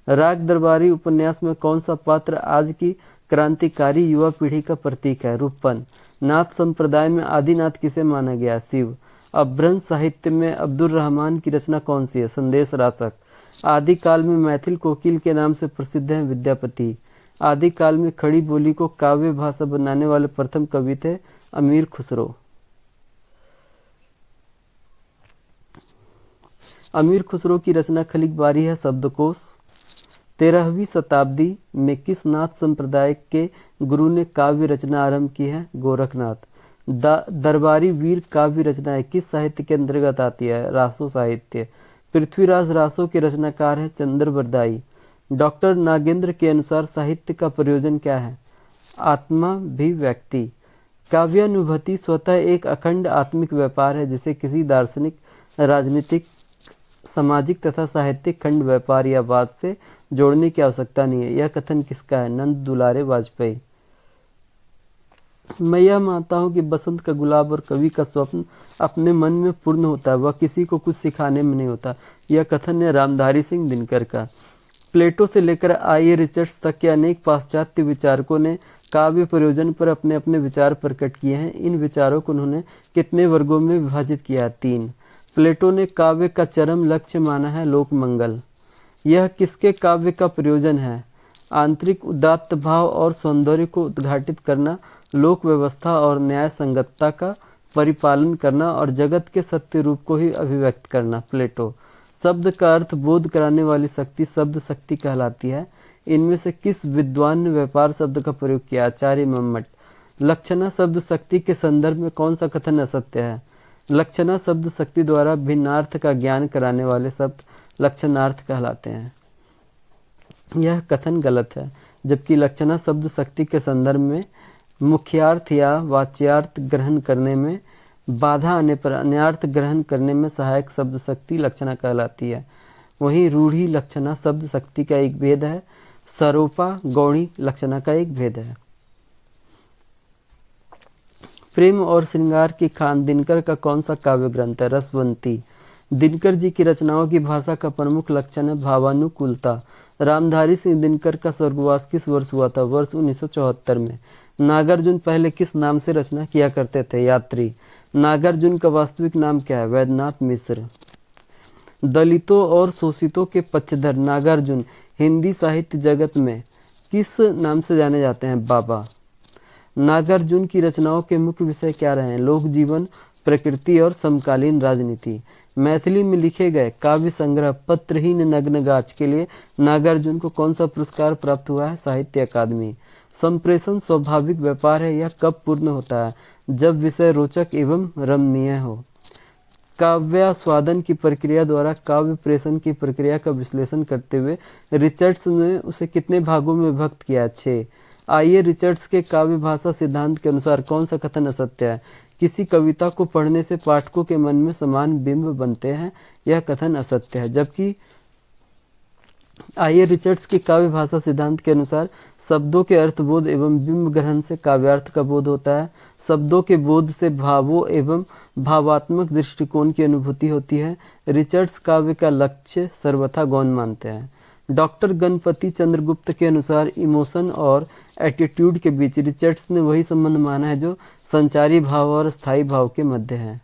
राग दरबारी उपन्यास में कौन सा पात्र आज की क्रांतिकारी युवा पीढ़ी का प्रतीक है? रूपन। नाथ संप्रदाय में आदिनाथ किसे माना गया? शिव। अपभ्रंश साहित्य में अब्दुल रहमान की रचना कौन सी है? संदेश रासक। आदिकाल में मैथिल कोकिल के नाम से प्रसिद्ध हैं विद्यापति। आदिकाल में खड़ी बोली को काव्य भाषा बनाने वाले प्रथम कवि थे अमीर खुसरो। अमीर खुसरो की रचना खलीक बारी है शब्दकोश। 13वीं शताब्दी में किस नाथ संप्रदाय के गुरु ने काव्य रचना आरंभ की है? गोरखनाथ। दरबारी वीर काव्य रचनाएं किस साहित्य के अंतर्गत आती है? रासो साहित्य। पृथ्वीराज रासो के रचनाकार है चंद्रबरदाई। डॉक्टर नागेंद्र के अनुसार साहित्य का प्रयोजन क्या है? आत्माभिव्यक्ति। काव्यानुभूति स्वतः एक अखंड आत्मिक व्यापार है जिसे किसी दार्शनिक, राजनीतिक, सामाजिक तथा साहित्यिक खंड व्यापार या वाद से जोड़ने की आवश्यकता नहीं है। यह कथन किसका है? नंद दुलारे वाजपेयी। मैं यह मानता हूँ कि बसंत का गुलाब और कवि का स्वप्न अपने मन में पूर्ण होता है, वह किसी को कुछ सिखाने में नहीं होता। यह कथन है रामधारी सिंह दिनकर का। प्लेटो से लेकर आई रिचर्ड्स तक के अनेक पाश्चात्य विचारकों ने काव्य प्रयोजन पर अपने अपने विचार प्रकट किए हैं। इन विचारों को उन्होंने कितने वर्गों में विभाजित किया? 3। प्लेटो ने काव्य का चरम लक्ष्य माना है लोक मंगल। यह किसके काव्य का प्रयोजन है? आंतरिक उदात्त भाव और सौंदर्य को उद्घाटित करना, लोक व्यवस्था और न्याय संगतता का परिपालन करना और जगत के सत्य रूप को ही अभिव्यक्त करना। प्लेटो। शब्द का अर्थ बोध कराने वाली शक्ति शब्द शक्ति कहलाती है। इनमें से किस विद्वान ने व्यापार शब्द का प्रयोग किया? आचार्य मम्मट। लक्षणा शब्द शक्ति के संदर्भ में कौन सा कथन असत्य है? लक्षणा शब्द शक्ति द्वारा भिन्नार्थ का ज्ञान कराने वाले शब्द लक्षणार्थ कहलाते हैं। यह कथन गलत है, जबकि लक्षणा शब्द शक्ति के संदर्भ में मुख्यार्थ या वाच्यार्थ ग्रहण करने में बाधा आने पर अन्यार्थ ग्रहण करने में सहायक शब्द शक्ति लक्षणा कहलाती है। वहीं रूढ़ी लक्षणा शब्द शक्ति का एक भेद है, सरोपा गौणी लक्षणा का एक भेद है। प्रेम और श्रृंगार की खान दिनकर का कौन सा काव्य ग्रंथ है? रसवंती। दिनकर जी की रचनाओं की भाषा का प्रमुख लक्षण है भावानुकूलता। रामधारी सिंह दिनकर का स्वर्गवास किस वर्ष हुआ था? वर्ष 1974 में। नागार्जुन पहले किस नाम से रचना किया करते थे? यात्री। नागार्जुन का वास्तविक नाम क्या है? वैद्यनाथ मिश्र। दलितों और शोषितों के पक्षधर नागार्जुन हिंदी साहित्य जगत में किस नाम से जाने जाते हैं? बाबा। नागार्जुन की रचनाओं के मुख्य विषय क्या रहे हैं? लोक जीवन, प्रकृति और समकालीन राजनीति। मैथिली में लिखे गए काव्य संग्रह पत्रहीन नग्नगाछ के लिए नागार्जुन को कौन सा पुरस्कार प्राप्त हुआ है? साहित्य अकादमी। संप्रेषण स्वाभाविक व्यापार है, यह कब पूर्ण होता है? जब विषय रोचक एवं रमणीय हो। काव्यास्वादन की प्रक्रिया द्वारा काव्य प्रेषण की प्रक्रिया का विश्लेषण करते हुए रिचर्ड्स ने उसे कितने भागों में विभक्त किया? 6। आइए रिचर्ड्स के काव्य भाषा सिद्धांत के अनुसार कौन सा कथन असत्य है? किसी कविता को पढ़ने से पाठकों के मन में समान बिंब बनते हैं, यह कथन असत्य है। जबकि आइए रिचर्ड्स के काव्य भाषा सिद्धांत के अनुसार शब्दों के अर्थबोध एवं बिंब ग्रहण से काव्यार्थ का बोध होता है। शब्दों के बोध से भावों एवं भावात्मक दृष्टिकोण की अनुभूति होती है। रिचर्ड्स काव्य का लक्ष्य सर्वथा गौण मानते हैं। डॉक्टर गणपति चंद्रगुप्त के अनुसार इमोशन और एटीट्यूड के बीच रिचर्ड्स ने वही संबंध माना है जो संचारी भाव और स्थायी भाव के मध्य है।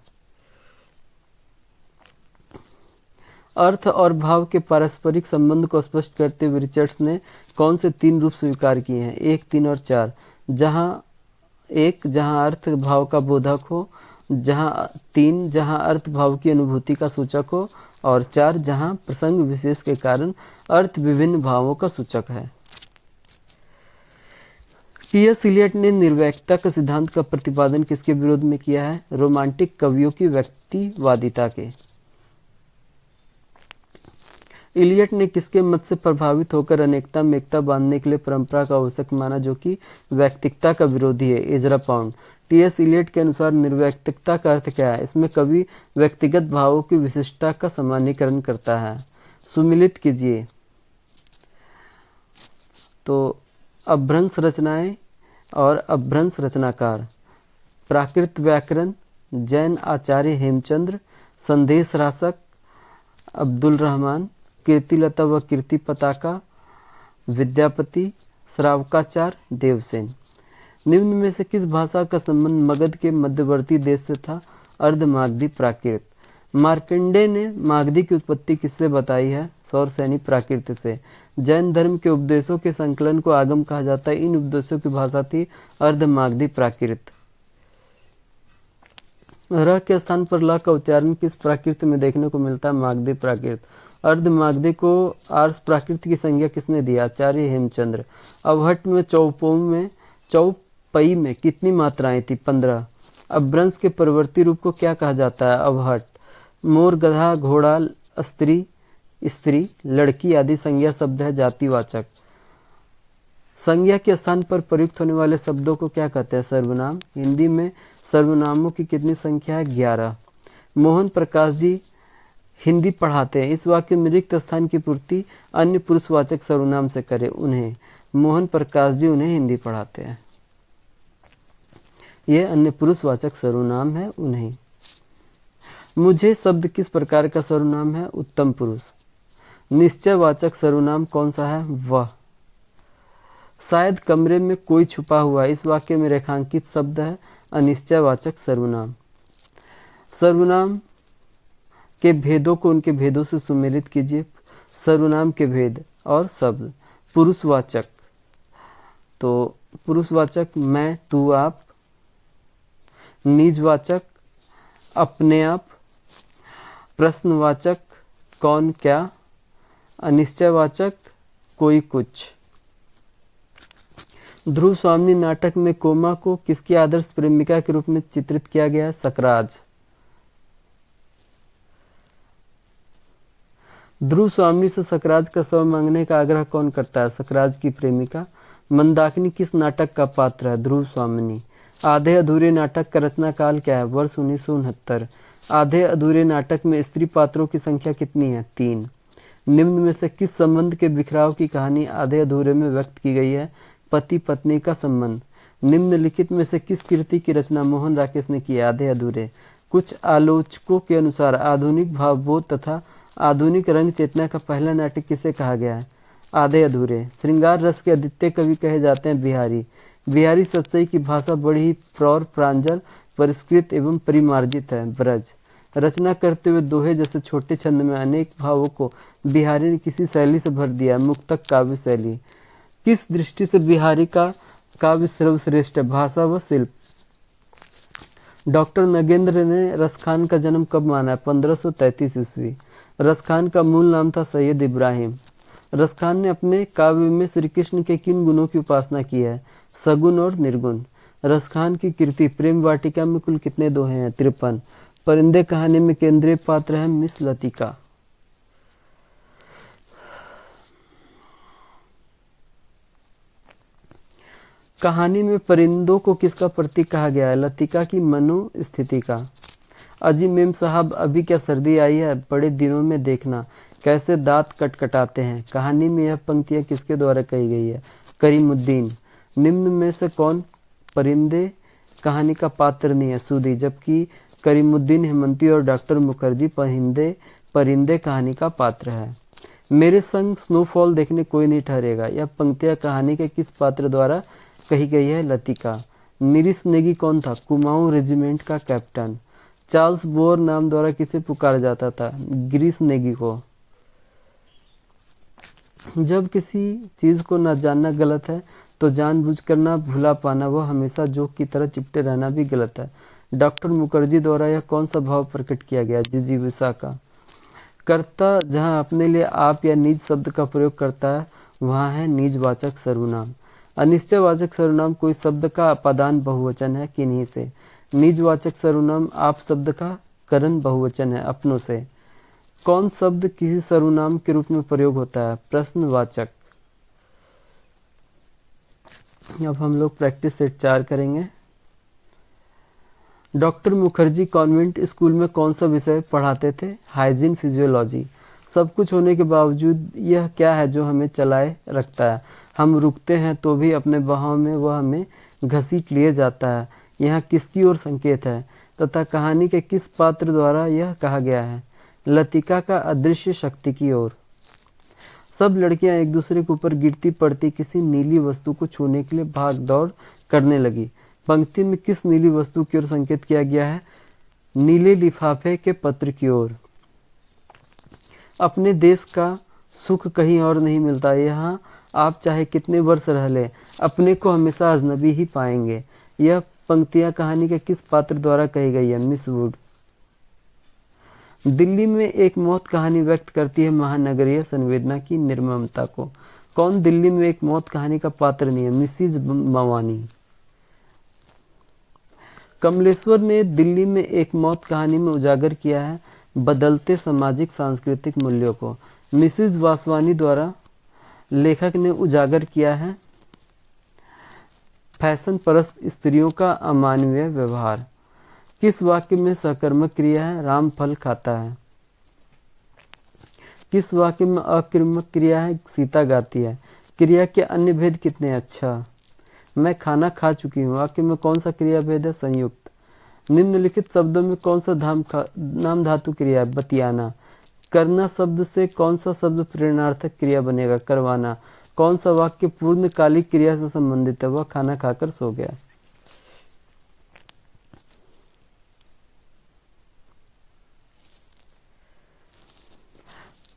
अर्थ और भाव के पारस्परिक संबंध को स्पष्ट करते हुए रिचर्ड्स ने कौन से 3 रूप स्वीकार किए हैं? 1, 3 और 4। जहाँ अर्थ भाव का बोधक हो, 3 जहाँ अर्थ भाव की अनुभूति का सूचक हो, और 4 जहाँ प्रसंग विशेष के कारण अर्थ विभिन्न भावों का सूचक है। टी.एस. इलियट ने निर्वैयक्तिकता का सिद्धांत का प्रतिपादन किसके विरोध में किया है? रोमांटिक कवियों की व्यक्तिवादिता के। इलियट ने किसके मत से प्रभावित होकर अनेकता में एकता बांधने के लिए परंपरा का आवश्यक माना जो कि व्यक्तिकता का विरोधी है? Ezra pound. टी.एस. इलियट के अनुसार निर्वैयक्तिकता का अर्थ क्या है? इसमें कवि व्यक्तिगत भावों की विशिष्टता का सामान्यीकरण करता है। सुमिलित कीजिए। तो अपभ्रंश रचनाएं और अपभ्रंश रचनाकार। प्राकृत व्याकरण जैन आचार्य हेमचंद्र, संदेश रासक अब्दुल रहमान, कीर्तिलता व कीर्ति पताका विद्यापति, श्रावकाचार्य देवसेन। निम्न में से किस भाषा का संबंध मगध के मध्यवर्ती देश से था? अर्धमागधी प्राकृत। मार्कंडेय ने मागधी की उत्पत्ति किससे बताई है? सौरसेनी प्राकृत से। जैन धर्म के उपदेशों के संकलन को आगम कहा जाता है। इन उपदेशों की भाषा थी अर्धमागधी प्राकृत। र के स्थान पर ल का उच्चारण किस प्राकृत में देखने को मिलता है? मागधी प्राकृत। अर्धमागधी को आर्ष प्राकृत की संज्ञा किसने दी? आचार्य हेमचंद्र। अवहट में चौपई में कितनी मात्राएं थी? 15। अपभ्रंश के परवर्ती रूप को क्या कहा जाता है? अवहट। मोर, गधा, घोड़ा, स्त्री, लड़की आदि संज्ञा शब्द है जातिवाचक। संज्ञा के स्थान पर प्रयुक्त होने वाले शब्दों को क्या कहते हैं? सर्वनाम। हिंदी में सर्वनामों की कितनी संख्या है? 11। मोहन प्रकाश जी हिंदी पढ़ाते हैं। इस वाक्य में रिक्त स्थान की पूर्ति अन्य पुरुषवाचक सर्वनाम से करें। उन्हें। मोहन प्रकाश जी उन्हें हिंदी पढ़ाते हैं। यह अन्य पुरुषवाचक सर्वनाम है। उन्हें। मुझे शब्द किस प्रकार का सर्वनाम है? उत्तम पुरुष। निश्चयवाचक सर्वनाम कौन सा है? वह। शायद कमरे में कोई छुपा हुआ है। इस वाक्य में रेखांकित शब्द है अनिश्चयवाचक सर्वनाम। सर्वनाम के भेदों को उनके भेदों से सुमेलित कीजिए। सर्वनाम के भेद और शब्द। पुरुषवाचक, तो पुरुषवाचक मैं, तू, आप। निजवाचक अपने आप। प्रश्नवाचक कौन, क्या। अनिश्चयवाचक कोई, कुछ। ध्रुव स्वामिनी नाटक में कोमा को किसकी आदर्श प्रेमिका के रूप में चित्रित किया गया है? सकराज। ध्रुव स्वामिनी से सकराज का शव मांगने का आग्रह कौन करता है? सकराज की प्रेमिका। मंदाकिनी किस नाटक का पात्र है? ध्रुव स्वामिनी। आधे अधूरे नाटक का रचना काल क्या है? वर्ष 1969। आधे अधूरे नाटक में स्त्री पात्रों की संख्या कितनी है? 3। निम्न में से किस संबंध के बिखराव की कहानी आधे अधूरे में व्यक्त की गई है? पति पत्नी का संबंध। निम्नलिखित में से किस कृति की रचना मोहन राकेश ने की है? आधे अधूरे। कुछ आलोचकों के अनुसार आधुनिक भावबोध तथा आधुनिक रंग चेतना का पहला नाटक किसे कहा गया है? आधे अधूरे। श्रृंगार रस के अद्वितीय कवि कहे जाते हैं बिहारी। बिहारी सच्चाई की भाषा बड़ी ही प्रौढ़, प्रांजल, परिष्कृत एवं परिमार्जित है। ब्रज। रचना करते हुए दोहे जैसे छोटे छंद में अनेक भावों को बिहारी ने किसी शैली से भर दिया? मुक्तक काव्य शैली। किस दृष्टि से बिहारी का काव्य सर्वश्रेष्ठ है? भाषा व शिल्प। डॉक्टर नगेंद्र ने रसखान का जन्म कब माना है? 1533 ईस्वी। रसखान का मूल नाम था सैयद इब्राहिम। रसखान ने अपने काव्य में श्री कृष्ण के किन गुणों की उपासना की है? सगुण और निर्गुण। रसखान की कृति प्रेम वाटिका में कुल कितने दोहे हैं? 53। परिंदे कहानी में केंद्रीय पात्र है मिस लतिका। कहानी में परिंदों को किसका प्रतीक कहा गया है? लतिका की मनोस्थिति का। अजी मेम साहब अभी क्या सर्दी आई है? बड़े दिनों में देखना कैसे दांत कटकटाते हैं। कहानी में यह पंक्तियां किसके द्वारा कही गई है? करीमुद्दीन। निम्न में से कौन परिंदे कहानी का पात्र नहीं है? सूदी। जबकि करीमुद्दीन हेमंती और डॉक्टर मुखर्जी परिंदे कहानी का पात्र है। मेरे संग स्नोफॉल देखने कोई नहीं ठहरेगा। यह पंक्तियां कहानी के किस पात्र द्वारा कही गई है? लतिका। निरिस नेगी कौन था? कुमाऊं रेजिमेंट का कैप्टन। चार्ल्स बोर नाम द्वारा किसे पुकारा जाता था? ग्रीस नेगी को। जब किसी चीज को न जानना गलत है तो जानबूझकर ना भुला पाना व हमेशा जोक की तरह चिपटे रहना भी गलत है। डॉक्टर मुखर्जी द्वारा यह कौन सा भाव प्रकट किया गया? जिजीविषा का। कर्ता जहाँ अपने लिए आप या निज शब्द का प्रयोग करता है वहाँ है निजवाचक सर्वनाम। अनिश्चयवाचक सर्वनाम कोई शब्द का अपादान बहुवचन है किन्हीं से। निजवाचक सर्वनाम आप शब्द का करण बहुवचन है अपनों से। कौन शब्द किसी सर्वनाम के रूप में प्रयोग होता है? प्रश्नवाचक। अब हम लोग प्रैक्टिस सेट 4 करेंगे। डॉक्टर मुखर्जी कॉन्वेंट स्कूल में कौन सा विषय पढ़ाते थे? Hygiene physiology. सब कुछ होने के बावजूद यह क्या है जो हमें चलाए रखता है? हम रुकते हैं तो भी अपने बहाव में वह हमें घसीट लिए जाता है। यहाँ किसकी ओर संकेत है तथा कहानी के किस पात्र द्वारा यह कहा गया है? लतिका का अदृश्य शक्ति की ओर। सब लड़कियां एक दूसरे के ऊपर गिरती पड़ती किसी नीली वस्तु को छूने के लिए भाग दौड़ करने लगी। पंक्ति में किस नीली वस्तु की ओर संकेत किया गया है? नीले लिफाफे के पत्र की ओर। अपने देश का सुख कहीं और नहीं मिलता। यहाँ आप चाहे कितने वर्ष रह लें, अपने को हमेशा अजनबी ही पाएंगे। यह पंक्तियां कहानी के किस पात्र द्वारा कही गई है? Miss would. दिल्ली में एक मौत कहानी व्यक्त करती है महानगरीय संवेदना की निर्ममता को। कौन दिल्ली में एक मौत कहानी का पात्र नहीं है? मिसिज मवानी। कमलेश्वर ने दिल्ली में एक मौत कहानी में उजागर किया है बदलते सामाजिक सांस्कृतिक मूल्यों को। मिसिज वासवानी द्वारा लेखक ने उजागर किया है फैशन परस्त स्त्रियों का अमानवीय व्यवहार। किस वाक्य में सकर्मक क्रिया है? राम फल खाता है। किस वाक्य में अकर्मक क्रिया है? सीता गाती है। क्रिया के अन्य भेद कितने? अच्छा, मैं खाना खा चुकी हूँ। वाक्य में कौन सा क्रिया भेद है? संयुक्त। निम्नलिखित शब्दों में कौन सा नाम धातु क्रिया है? बतियाना। करना शब्द से कौन सा शब्द प्रेरणार्थक क्रिया बनेगा? करवाना। कौन सा वाक्य पूर्णकालिक क्रिया से संबंधित है? वह खाना खाकर सो गया।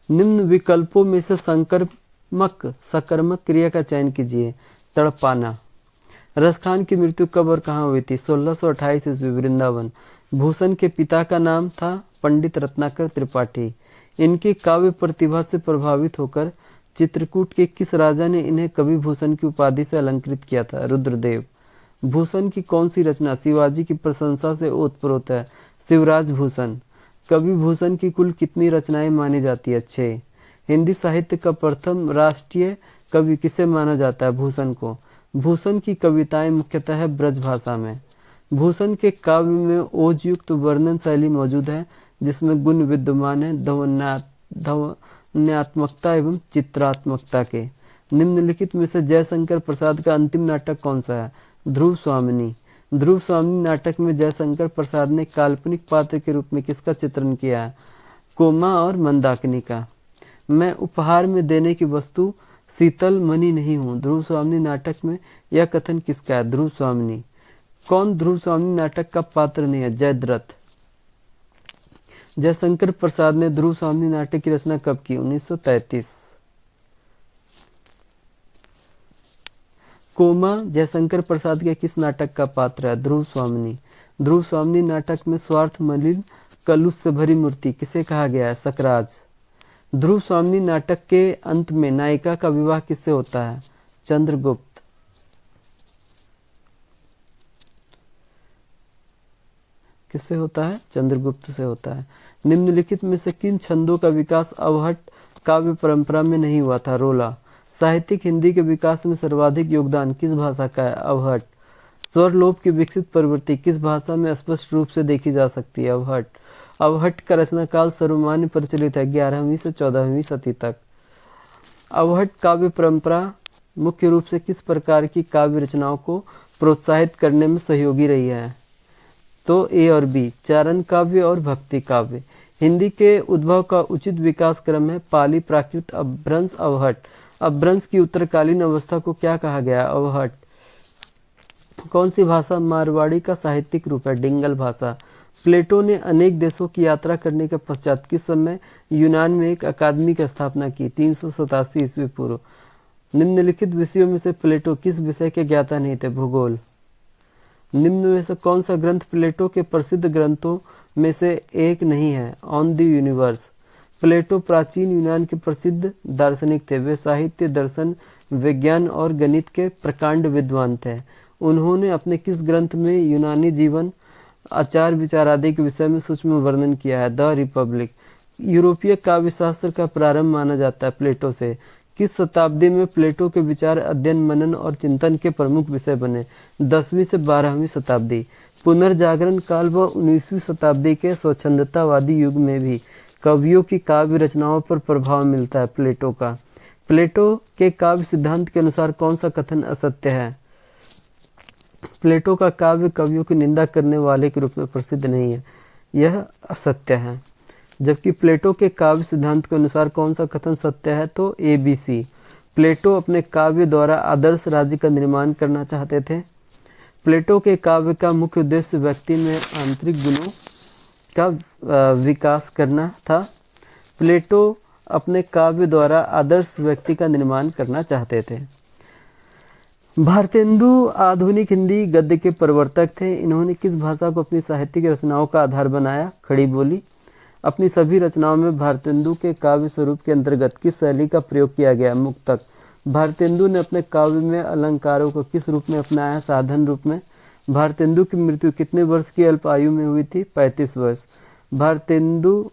निम्न विकल्पों में से सकर्मक क्रिया का चयन कीजिए। तड़पाना। रसखान की मृत्यु कब और कहाँ हुई थी? 1628 ईस्वी, वृंदावन। भूषण के पिता का नाम था पंडित रत्नाकर त्रिपाठी। इनकी काव्य प्रतिभा से प्रभावित होकर चित्रकूट के किस राजा ने इन्हें कवि भूषण की उपाधि से अलंकृत किया था? रुद्रदेव। भूषण की कौन सी रचना शिवाजी की प्रशंसा से ओतप्रोत है? शिवराज भूषण। कवि भूषण की कुल कितनी रचनाएं मानी जाती है? 6। हिंदी साहित्य का प्रथम राष्ट्रीय कवि किसे माना जाता है? भूषण को। भूषण की कविताएं मुख्यतः ब्रज भाषा में। भूषण के काव्य में ओजयुक्त वर्णन शैली मौजूद है जिसमें गुण विद्यमान है ध्वन्यात्मकता एवं चित्रात्मकता के। निम्नलिखित में से जयशंकर प्रसाद का अंतिम नाटक कौन सा है? ध्रुव स्वामिनी। ध्रुव स्वामिनी नाटक में जयशंकर प्रसाद ने काल्पनिक पात्र के रूप में किसका चित्रण किया है? कोमा और मंदाकिनी का। मैं उपहार में देने की वस्तु शीतल मणि नहीं हूँ। ध्रुव स्वामिनी नाटक में यह कथन किसका है? ध्रुव स्वामिनी। कौन ध्रुव स्वामिनी नाटक का पात्र नहीं है? जयद्रथ। जयशंकर प्रसाद ने ध्रुव स्वामिनी नाटक की रचना कब की? 1933। कोमा जयशंकर प्रसाद के किस नाटक का पात्र है? ध्रुव स्वामिनी। ध्रुव स्वामिनी नाटक में स्वार्थ मलिन कलुष से भरी मूर्ति किसे कहा गया है? सकराज। ध्रुव स्वामिनी नाटक के अंत में नायिका का विवाह किससे होता है? चंद्रगुप्त। किससे होता है? चंद्रगुप्त से होता है। निम्नलिखित में से किन छंदों का विकास अवहट काव्य परंपरा में नहीं हुआ था? रोला। साहित्यिक हिंदी के विकास में सर्वाधिक योगदान किस भाषा का है? अवहट। स्वरलोप की विकसित प्रवृत्ति किस भाषा में स्पष्ट रूप से देखी जा सकती है? अवहट। अवहट का रचनाकाल सर्वमान्य प्रचलित है 11वीं से 14वीं सदी तक। अवहट काव्य परंपरा मुख्य रूप से किस प्रकार की काव्य रचनाओं को प्रोत्साहित करने में सहयोगी रही है? तो ए और बी, चारण काव्य और भक्ति काव्य। हिंदी के उद्भव का उचित विकास क्रम है पाली प्राकृत अपभ्रंश अवहट। अपभ्रंश की उत्तरकालीन अवस्था को क्या कहा गया? अवहट। कौन सी भाषा मारवाड़ी का साहित्यिक रूप है? डिंगल भाषा। प्लेटो ने अनेक देशों की यात्रा करने के पश्चात किस समय यूनान में एक अकादमी की स्थापना की? 387 ईस्वी पूर्व। निम्नलिखित विषयों में से प्लेटो किस विषय के ज्ञाता नहीं थे? भूगोल। निम्न में से कौन सा ग्रंथ प्लेटो के प्रसिद्ध ग्रंथों में से एक नहीं है? On the universe. प्लेटो प्राचीन यूनान के प्रसिद्ध दार्शनिक थे। वे साहित्य, दर्शन, विज्ञान और गणित के प्रकांड विद्वान थे। उन्होंने अपने किस ग्रंथ में यूनानी जीवन, आचार विचार आदि के विषय में सूक्ष्म वर्णन किया है? The Republic. यूरोपीय काव्यशास्त्र का प्रारंभ माना जाता है प्लेटो से। किस शताब्दी में प्लेटो के विचार अध्ययन, मनन और चिंतन के प्रमुख विषय बने? 10वीं से 12वीं शताब्दी। पुनर्जागरण काल व 19वीं शताब्दी के स्वच्छंदतावादी युग में भी कवियों की काव्य रचनाओं पर प्रभाव मिलता है प्लेटो का। प्लेटो के काव्य सिद्धांत के अनुसार कौन सा कथन असत्य है? प्लेटो का काव्य कवियों की निंदा करने वाले के रूप में प्रसिद्ध नहीं है, यह असत्य है। जबकि प्लेटो के काव्य सिद्धांत के अनुसार कौन सा कथन सत्य है, तो ABC। प्लेटो अपने काव्य द्वारा आदर्श राज्य का निर्माण करना चाहते थे। प्लेटो के काव्य का मुख्य उद्देश्य व्यक्ति में आंतरिक गुणों का विकास करना था। प्लेटो अपने काव्य द्वारा आदर्श व्यक्ति का निर्माण करना चाहते थे। भारतेंदु आधुनिक हिंदी गद्य के प्रवर्तक थे। इन्होंने किस भाषा को अपनी साहित्यिक रचनाओं का आधार बनाया, खड़ी बोली। अपनी सभी रचनाओं में भारतेंदु के काव्य स्वरूप के अंतर्गत किस शैली का प्रयोग किया गया, मुक्तक। भारतेंदु ने अपने काव्य में अलंकारों को किस रूप में अपनाया, साधन रूप में। भारतेंदु की मृत्यु कितने वर्ष की अल्प आयु में हुई थी, 35 वर्ष। भारतेंदु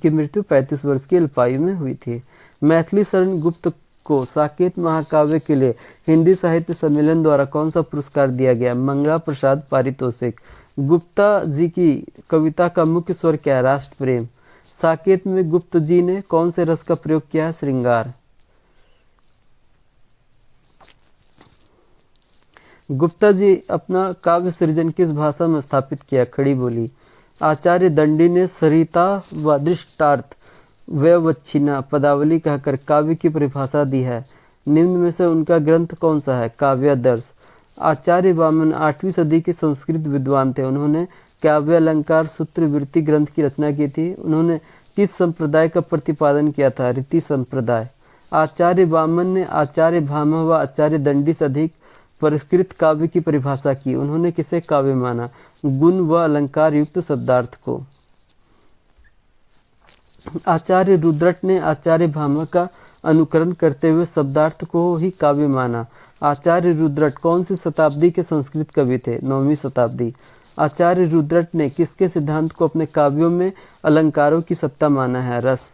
की मृत्यु 35 वर्ष की अल्पायु में हुई थी। मैथिली शरण गुप्त को साकेत महाकाव्य के लिए हिंदी साहित्य सम्मेलन द्वारा कौन सा पुरस्कार दिया गया, मंगला प्रसाद पारितोषिक। गुप्ता जी की कविता का मुख्य स्वर क्या है, राष्ट्र प्रेम। साकेत में गुप्त जी ने कौन से रस का प्रयोग किया है, श्रृंगार। गुप्ता जी अपना काव्य सृजन किस भाषा में स्थापित किया, खड़ी बोली। आचार्य दंडी ने सरिता व दृष्टार्थ व्यवच्छिन्ना पदावली कहकर काव्य की परिभाषा दी है। निम्न में से उनका ग्रंथ कौन सा है, काव्यादर्श। आचार्य वामन 8वीं सदी के संस्कृत विद्वान थे। उन्होंने काव्य अलंकार सूत्र वृत्ति ग्रंथ की रचना की थी। उन्होंने किस संप्रदाय का प्रतिपादन किया था, रीति संप्रदाय। आचार्य वामन ने आचार्य भामह व आचार्य दंडी से अधिक परिष्कृत काव्य की परिभाषा की। उन्होंने किसे काव्य माना, गुण व अलंकार युक्त शब्दार्थ को। आचार्य रुद्रट ने आचार्य भामह का अनुकरण करते हुए शब्दार्थ को ही काव्य माना। आचार्य रुद्रट कौन सी शताब्दी के संस्कृत कवि थे, 9वीं शताब्दी। आचार्य रुद्रट ने किसके सिद्धांत को अपने काव्यों में अलंकारों की सत्ता माना है, रस।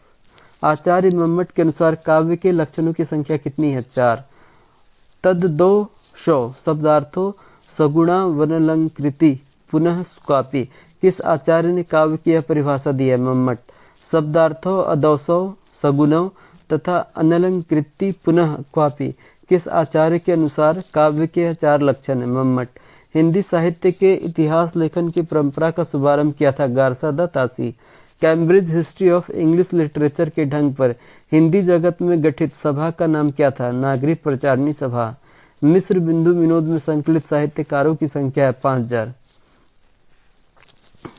आचार्य मम्मट के अनुसार काव्य के लक्षणों की संख्या कितनी है, 4। तद दो शो शब्दार्थों सगुणा वनलंकृति पुनः क्वापि। किस आचार्य ने काव्य की यह परिभाषा दी है, मम्मट। शब्दार्थों अदौसौ सगुणों तथा अनलंकृति पुनः क्वापि। किस आचार्य के अनुसार काव्य के 4 लक्षण है, मम्मट। हिंदी साहित्य के इतिहास लेखन की परंपरा का शुभारंभ किया था Garcin de Tassy. Cambridge history of English literature के ढंग पर हिंदी जगत में गठित सभा का नाम क्या था, नागरिक प्रचारणी सभा। मिस्र बिंदु विनोद में संकलित साहित्यकारों की संख्या है 5000।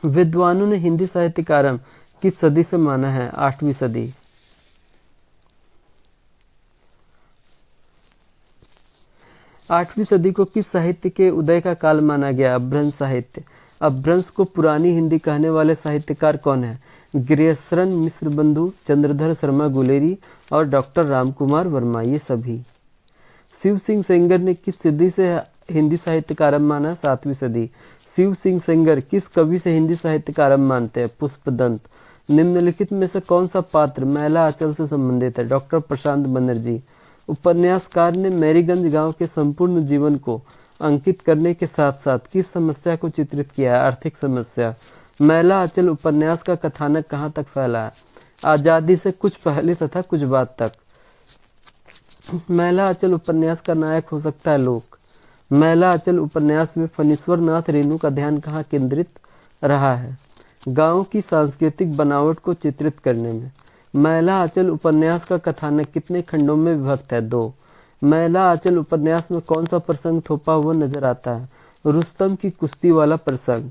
विद्वानों ने हिंदी साहित्य का आरंभ किस सदी से माना है, 8वीं सदी। आठवीं सदी को किस साहित्य के उदय का काल माना गया, अपभ्रंश साहित्य। अपभ्रंश को पुरानी हिंदी कहने वाले साहित्यकार कौन है, गिरिशरण मिश्र बंधु, चंद्रधर शर्मा गुलेरी और डॉक्टर रामकुमार वर्मा, ये सभी। शिव सिंह सेंगर ने किस सदी से हिंदी साहित्य का आरंभ माना, 7वीं सदी। शिव सिंह सेंगर किस कवि से हिंदी साहित्य का आरंभ मानते हैं, पुष्पदंत। निम्नलिखित में से कौन सा पात्र मैला आंचल से संबंधित है, डॉक्टर प्रशांत बनर्जी। उपन्यासकार ने मैरीगंज गांव के संपूर्ण जीवन को अंकित करने के साथ साथ किस समस्या को चित्रित किया है, आर्थिक समस्या। मैला आंचल उपन्यास का कथानक कहाँ तक फैला है, आजादी से कुछ पहले तथा कुछ बाद तक। मैला आंचल उपन्यास का नायक हो सकता है लोक। मैला आंचल उपन्यास में फणीश्वर नाथ रेणु का ध्यान कहाँ केंद्रित रहा है, गांव की सांस्कृतिक बनावट को चित्रित करने में। मैला आंचल उपन्यास का कथानक कितने खंडों में विभक्त है, 2। मैला आंचल उपन्यास में कौन सा प्रसंग थोपा हुआ नजर आता है, रुस्तम की कुश्ती वाला प्रसंग।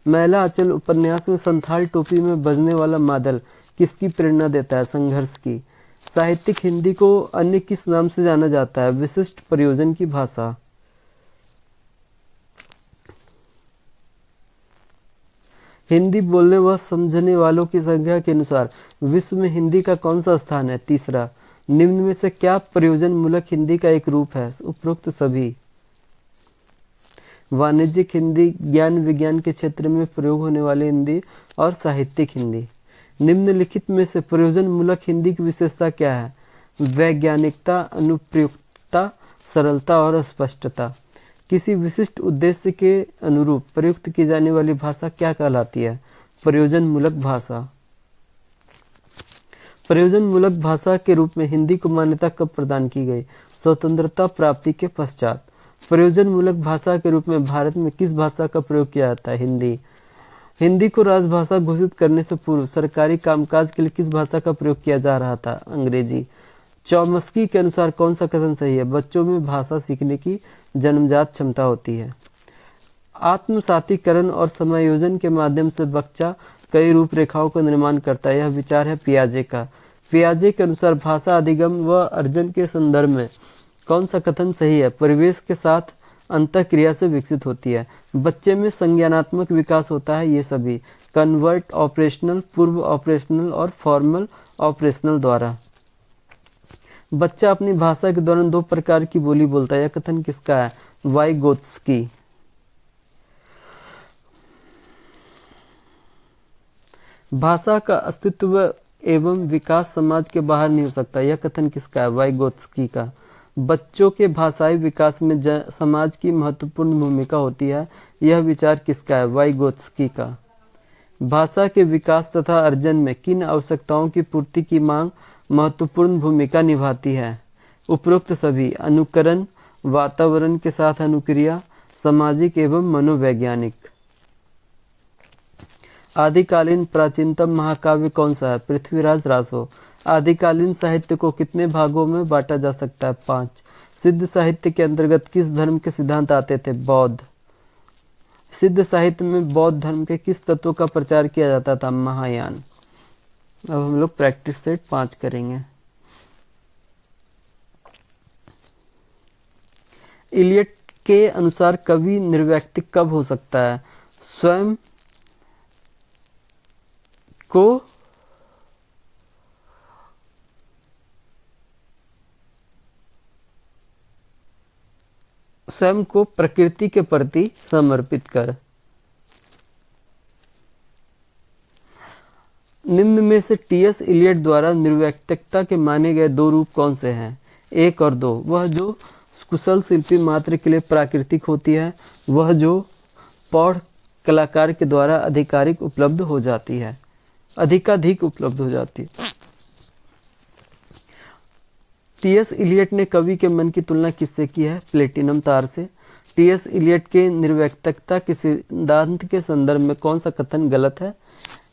मैला आंचल उपन्यास में संथाल टोपी में बजने वाला मादल किसकी प्रेरणा देता है, संघर्ष की। साहित्यिक हिंदी को अन्य किस नाम से जाना जाता है, विशिष्ट प्रयोजन की भाषा। हिंदी बोलने व समझने वालों की संख्या के अनुसार विश्व में हिंदी का कौन सा स्थान है, 3रा। निम्न में से क्या प्रयोजन मूलक हिंदी का एक रूप है, उपरोक्त सभी। वाणिज्यिक हिंदी, ज्ञान विज्ञान के क्षेत्र में प्रयोग होने वाली हिंदी और साहित्यिक हिंदी। निम्नलिखित में से प्रयोजन मूलक हिंदी की विशेषता क्या है, वैज्ञानिकता, अनुप्रयुक्तता, सरलता और स्पष्टता। किसी विशिष्ट उद्देश्य के अनुरूप प्रयुक्त की जाने वाली भाषा क्या कहलाती है, प्रयोजन मूलक भाषा। प्रयोजन मूलक भाषा के रूप में हिंदी को मान्यता कब प्रदान की गई, स्वतंत्रता प्राप्ति के पश्चात। प्रयोजन मूलक भाषा के रूप में भारत में किस भाषा का प्रयोग किया जाता है? हिंदी। हिंदी को राजभाषा घोषित करने से पूर्व सरकारी कामकाज के लिए किस भाषा का प्रयोग किया जा रहा था? अंग्रेजी। चौमस्की के अनुसार कौन सा कथन सही है? बच्चों में भाषा सीखने की जन्मजात क्षमता होती है। आत्मसातीकरण और समायोजन के माध्यम से बच्चा कई रूपरेखाओं का निर्माण करता है, यह विचार है पियाजे का। पियाजे के अनुसार भाषा अधिगम व अर्जन के संदर्भ में कौन सा कथन सही है? परिवेश के साथ अंतःक्रिया से विकसित होती है। बच्चे में संज्ञानात्मक विकास होता है, ये सभी कन्वर्ट ऑपरेशनल, पूर्व ऑपरेशनल और फॉर्मल ऑपरेशनल द्वारा। बच्चा अपनी भाषा के दौरान 2 प्रकार की बोली बोलता है, यह कथन किसका है? वाइगोत्स्की। भाषा का अस्तित्व एवं विकास समाज के बाहर नहीं हो सकता, यह कथन किसका है? वाइगोत्स्की का। बच्चों के भाषाई विकास में समाज की महत्वपूर्ण भूमिका होती है, यह विचार किसका है? वाइगोत्स्की का। भाषा के विकास तथा अर्जन में किन आवश्यकताओं की पूर्ति की मांग महत्वपूर्ण भूमिका निभाती है? उपरोक्त सभी। अनुकरण, वातावरण के साथ अनुक्रिया, सामाजिक एवं मनोवैज्ञानिक। आदिकालीन प्राचीनतम महाकाव्य कौन सा है? पृथ्वीराज रासो। आदिकालीन साहित्य को कितने भागों में बांटा जा सकता है? 5। सिद्ध साहित्य के अंतर्गत किस धर्म के सिद्धांत आते थे? बौद्ध। सिद्ध साहित्य में बौद्ध धर्म के किस तत्व का प्रचार किया जाता था? महायान। अब हम लोग प्रैक्टिस सेट 5 करेंगे। इलियट के अनुसार कवि निर्व्यक्तिक कब हो सकता है? स्वयं को प्रकृति के प्रति समर्पित कर। निम्न में से टी.एस. इलियट द्वारा निर्व्यक्तिकता के माने गए 2 रूप कौन से हैं? 1 और 2। वह जो कुशल शिल्पी मात्र के लिए प्राकृतिक होती है, वह जो पौढ़ कलाकार के द्वारा अधिकाधिक उपलब्ध हो जाती है। टी.एस. इलियट ने कवि के मन की तुलना किससे की है? प्लेटिनम तार से। टी.एस. इलियट के निर्व्यक्तिकता के सिद्धांत के संदर्भ में कौन सा कथन गलत है?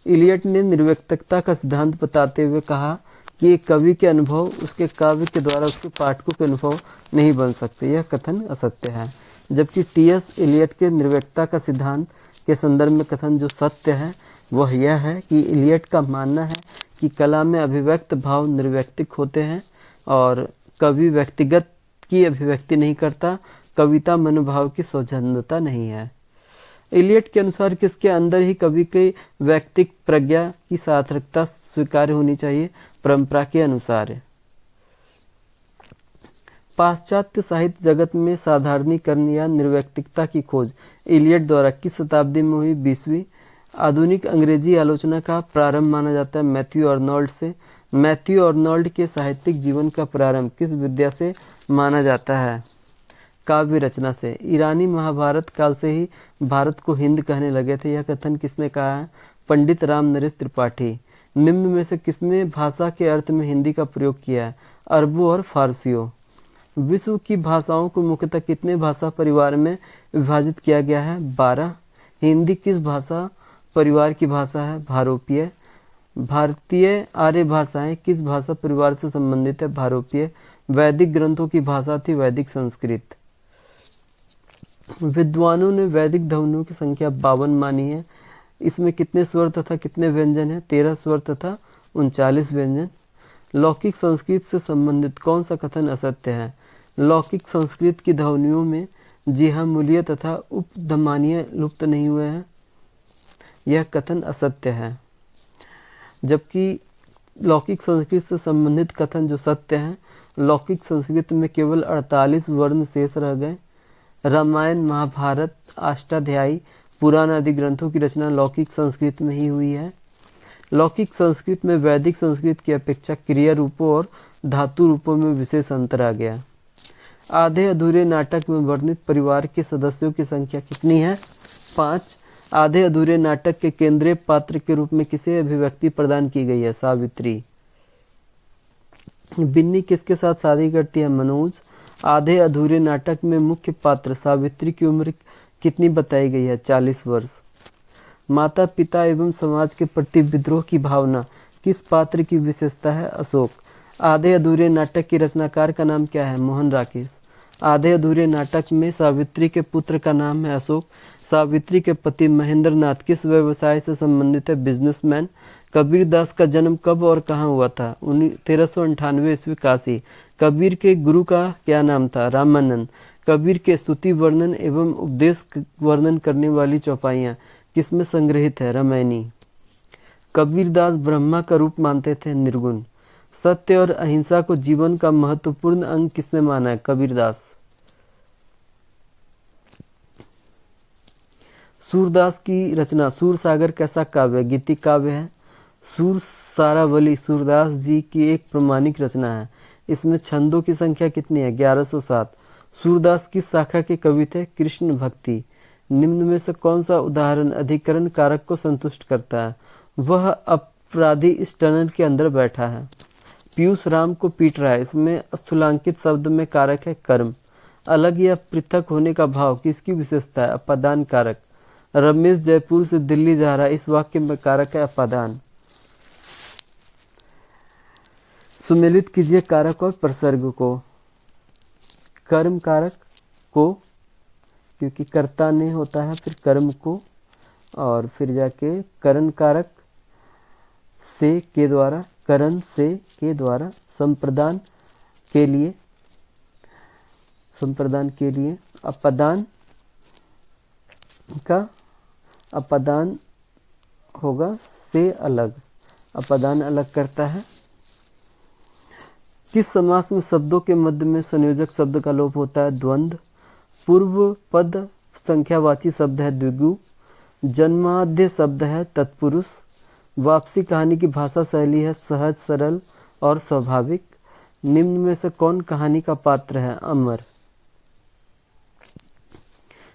इलियट ने निर्व्यक्तिकता का सिद्धांत बताते हुए कहा कि एक कवि के अनुभव उसके काव्य के द्वारा उसके पाठकों के अनुभव नहीं बन सकते, यह कथन असत्य है। जबकि टी.एस. इलियट के निर्व्यक्तिकता का सिद्धांत के संदर्भ में कथन जो सत्य है वह यह है कि इलियट का मानना है कि कला में अभिव्यक्त भाव निर्व्यक्तिक होते हैं और कवि व्यक्तिगत की अभिव्यक्ति नहीं करता, कविता मनोभाव की सौजन्यता नहीं है। इलियट के अनुसार किसके अंदर ही कवि की व्यक्तिक प्रज्ञा की सार्थकता स्वीकार्य होनी चाहिए? परंपरा के अनुसार। पाश्चात्य साहित्य जगत में साधारणीकरण या निर्व्यक्तिकता की खोज इलियट द्वारा किस शताब्दी में हुई? 20वीं। आधुनिक अंग्रेजी आलोचना का प्रारंभ माना जाता है मैथ्यू आर्नोल्ड से। मैथ्यू आर्नोल्ड के साहित्यिक जीवन का प्रारंभ किस विद्या से माना जाता है? काव्य रचना से। ईरानी महाभारत काल से ही भारत को हिंद कहने लगे थे, यह कथन किसने कहा है? पंडित राम नरेश त्रिपाठी। निम्न में से किसने भाषा के अर्थ में हिंदी का प्रयोग किया है? अरबों और फारसियों। विश्व की भाषाओं को मुख्यतः कितने भाषा परिवार में विभाजित किया गया है? 12। हिंदी किस भाषा परिवार की भाषा है? भारोपीय। भारतीय आर्य भाषाएं किस भाषा परिवार से संबंधित है? भारोपीय। वैदिक ग्रंथों की भाषा थी वैदिक संस्कृत। विद्वानों ने वैदिक ध्वनियों की संख्या 52 मानी है। इसमें कितने स्वर तथा कितने व्यंजन है? 13 स्वर तथा 39 व्यंजन। लौकिक संस्कृत से संबंधित कौन सा कथन असत्य है? लौकिक संस्कृत की ध्वनियों में जिह्वामूलीय तथा उपधमानीय लुप्त नहीं हुए हैं, यह कथन असत्य है। जबकि लौकिक संस्कृत से संबंधित कथन जो सत्य हैं, लौकिक संस्कृत में केवल 48 वर्ण शेष रह गए। रामायण, महाभारत, अष्टाध्यायी, पुराण आदि ग्रंथों की रचना लौकिक संस्कृत में ही हुई है। लौकिक संस्कृत में वैदिक संस्कृत की अपेक्षा क्रिया रूपों और धातु रूपों में विशेष अंतर आ गया। आधे अधूरे नाटक में वर्णित परिवार के सदस्यों की संख्या कितनी है? 5। आधे अधूरे नाटक के केंद्रीय पात्र के रूप में किसे अभिव्यक्ति प्रदान की गई है? सावित्री। बिन्नी किसके साथ शादी करती है? मनोज। आधे अधूरे नाटक में मुख्य पात्र सावित्री की उम्र कितनी बताई गई है? 40 वर्ष। माता पिता एवं समाज के प्रति विद्रोह की भावना किस पात्र की विशेषता है? अशोक। आधे अधूरे नाटक के रचनाकार का नाम क्या है? मोहन राकेश। आधे अधूरे नाटक में सावित्री के पुत्र का नाम है अशोक। सावित्री के पति महेंद्र नाथ किस व्यवसाय से संबंधित है? बिजनेसमैन। कबीर दास का जन्म कब और कहाँ हुआ था? 1398 ईस्वी काशी। कबीर के गुरु का क्या नाम था? रामानंद। कबीर के स्तुति वर्णन एवं उपदेश वर्णन करने वाली चौपाइयाँ किसमें संग्रहित है? रामायणी। कबीरदास ब्रह्मा का रूप मानते थे? निर्गुण। सत्य और अहिंसा को जीवन का महत्वपूर्ण अंग किसने माना है? कबीरदास। सूरदास की रचना सूरसागर कैसा काव्य? गीतिक काव्य है। सूरसारावली सूरदास जी की एक प्रामाणिक रचना है। इसमें छंदों की संख्या कितनी है? 1107। सूरदास किस शाखा के कवि थे? कृष्ण भक्ति। निम्न में से कौन सा उदाहरण अधिकरण कारक को संतुष्ट करता है? वह अपराधी इस टनल के अंदर बैठा है। पीयूष राम को पीट रहा है। इसमें स्थूलांकित शब्द में कारक है कर्म। अलग या पृथक होने का भाव किसकी विशेषता है? अपादान कारक। रमेश जयपुर से दिल्ली जा रहा है। इस वाक्य में कारक है अपादान। सुमेलित कीजिए कारक और प्रसर्ग को। कर्म कारक को, क्योंकि कर्ता नहीं होता है, फिर कर्म को, और फिर जाके करण कारक से के द्वारा, करण से के द्वारा, संप्रदान के लिए, संप्रदान के लिए, अपदान का अपदान होगा से अलग, अपदान अलग करता है। किस समास में शब्दों के मध्य में संयोजक शब्द का लोप होता है? द्वंद्व। पूर्व पद संख्यावाची शब्द है द्विगु। जन्माद्य शब्द है तत्पुरुष। वापसी कहानी की भाषा शैली है सहज, सरल और स्वाभाविक। निम्न में से कौन कहानी का पात्र है? अमर।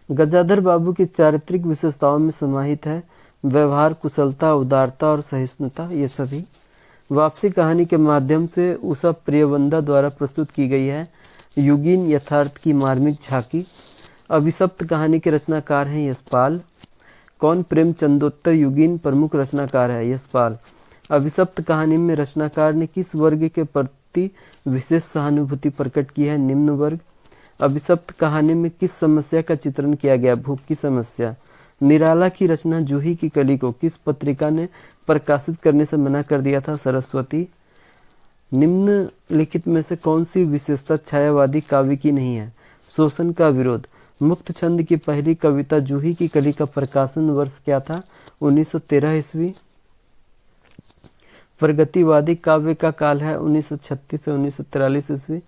गजाधर बाबू की चारित्रिक विशेषताओं में समाहित है व्यवहार, कुशलता, उदारता और सहिष्णुता। ये सभी वापसी कहानी के माध्यम से उषा प्रियवंदा द्वारा प्रस्तुत की गई है युगीन यथार्थ की मार्मिक झांकी। अभिशप्त कहानी के रचनाकार हैं यशपाल। कौन प्रेमचंदोत्तर युगीन प्रमुख रचनाकार है? यशपाल। अभिशप्त कहानी में रचनाकार ने किस वर्ग के प्रति विशेष सहानुभूति प्रकट की है? निम्न वर्ग। अभिशप्त कहानी में किस समस्या का चित्रण किया गया? भूख की समस्या। निराला की रचना जूही की कली को किस पत्रिका ने प्रकाशित करने से मना कर दिया था? सरस्वती। निम्नलिखित में से कौन सी विशेषता छायावादी काव्य की नहीं है? शोषण का विरोध। मुक्त छंद की पहली कविता जूही की कली का प्रकाशन वर्ष क्या था? 1913 ईस्वी। प्रगतिवादी काव्य का काल है 1936 से 1943 ईस्वी।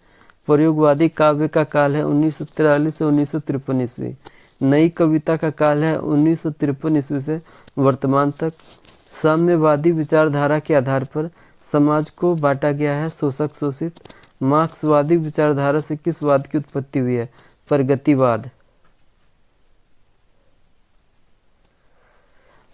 प्रयोगवादी काव्य का काल है 1943 से 1953 ईस्वी। नई कविता का काल है 1953 ईस्वी से वर्तमान तक। साम्यवादी विचारधारा के आधार पर समाज को बांटा गया है शोषक शोषित। मार्क्सवादी विचारधारा से किस वाद की उत्पत्ति हुई है? प्रगतिवाद।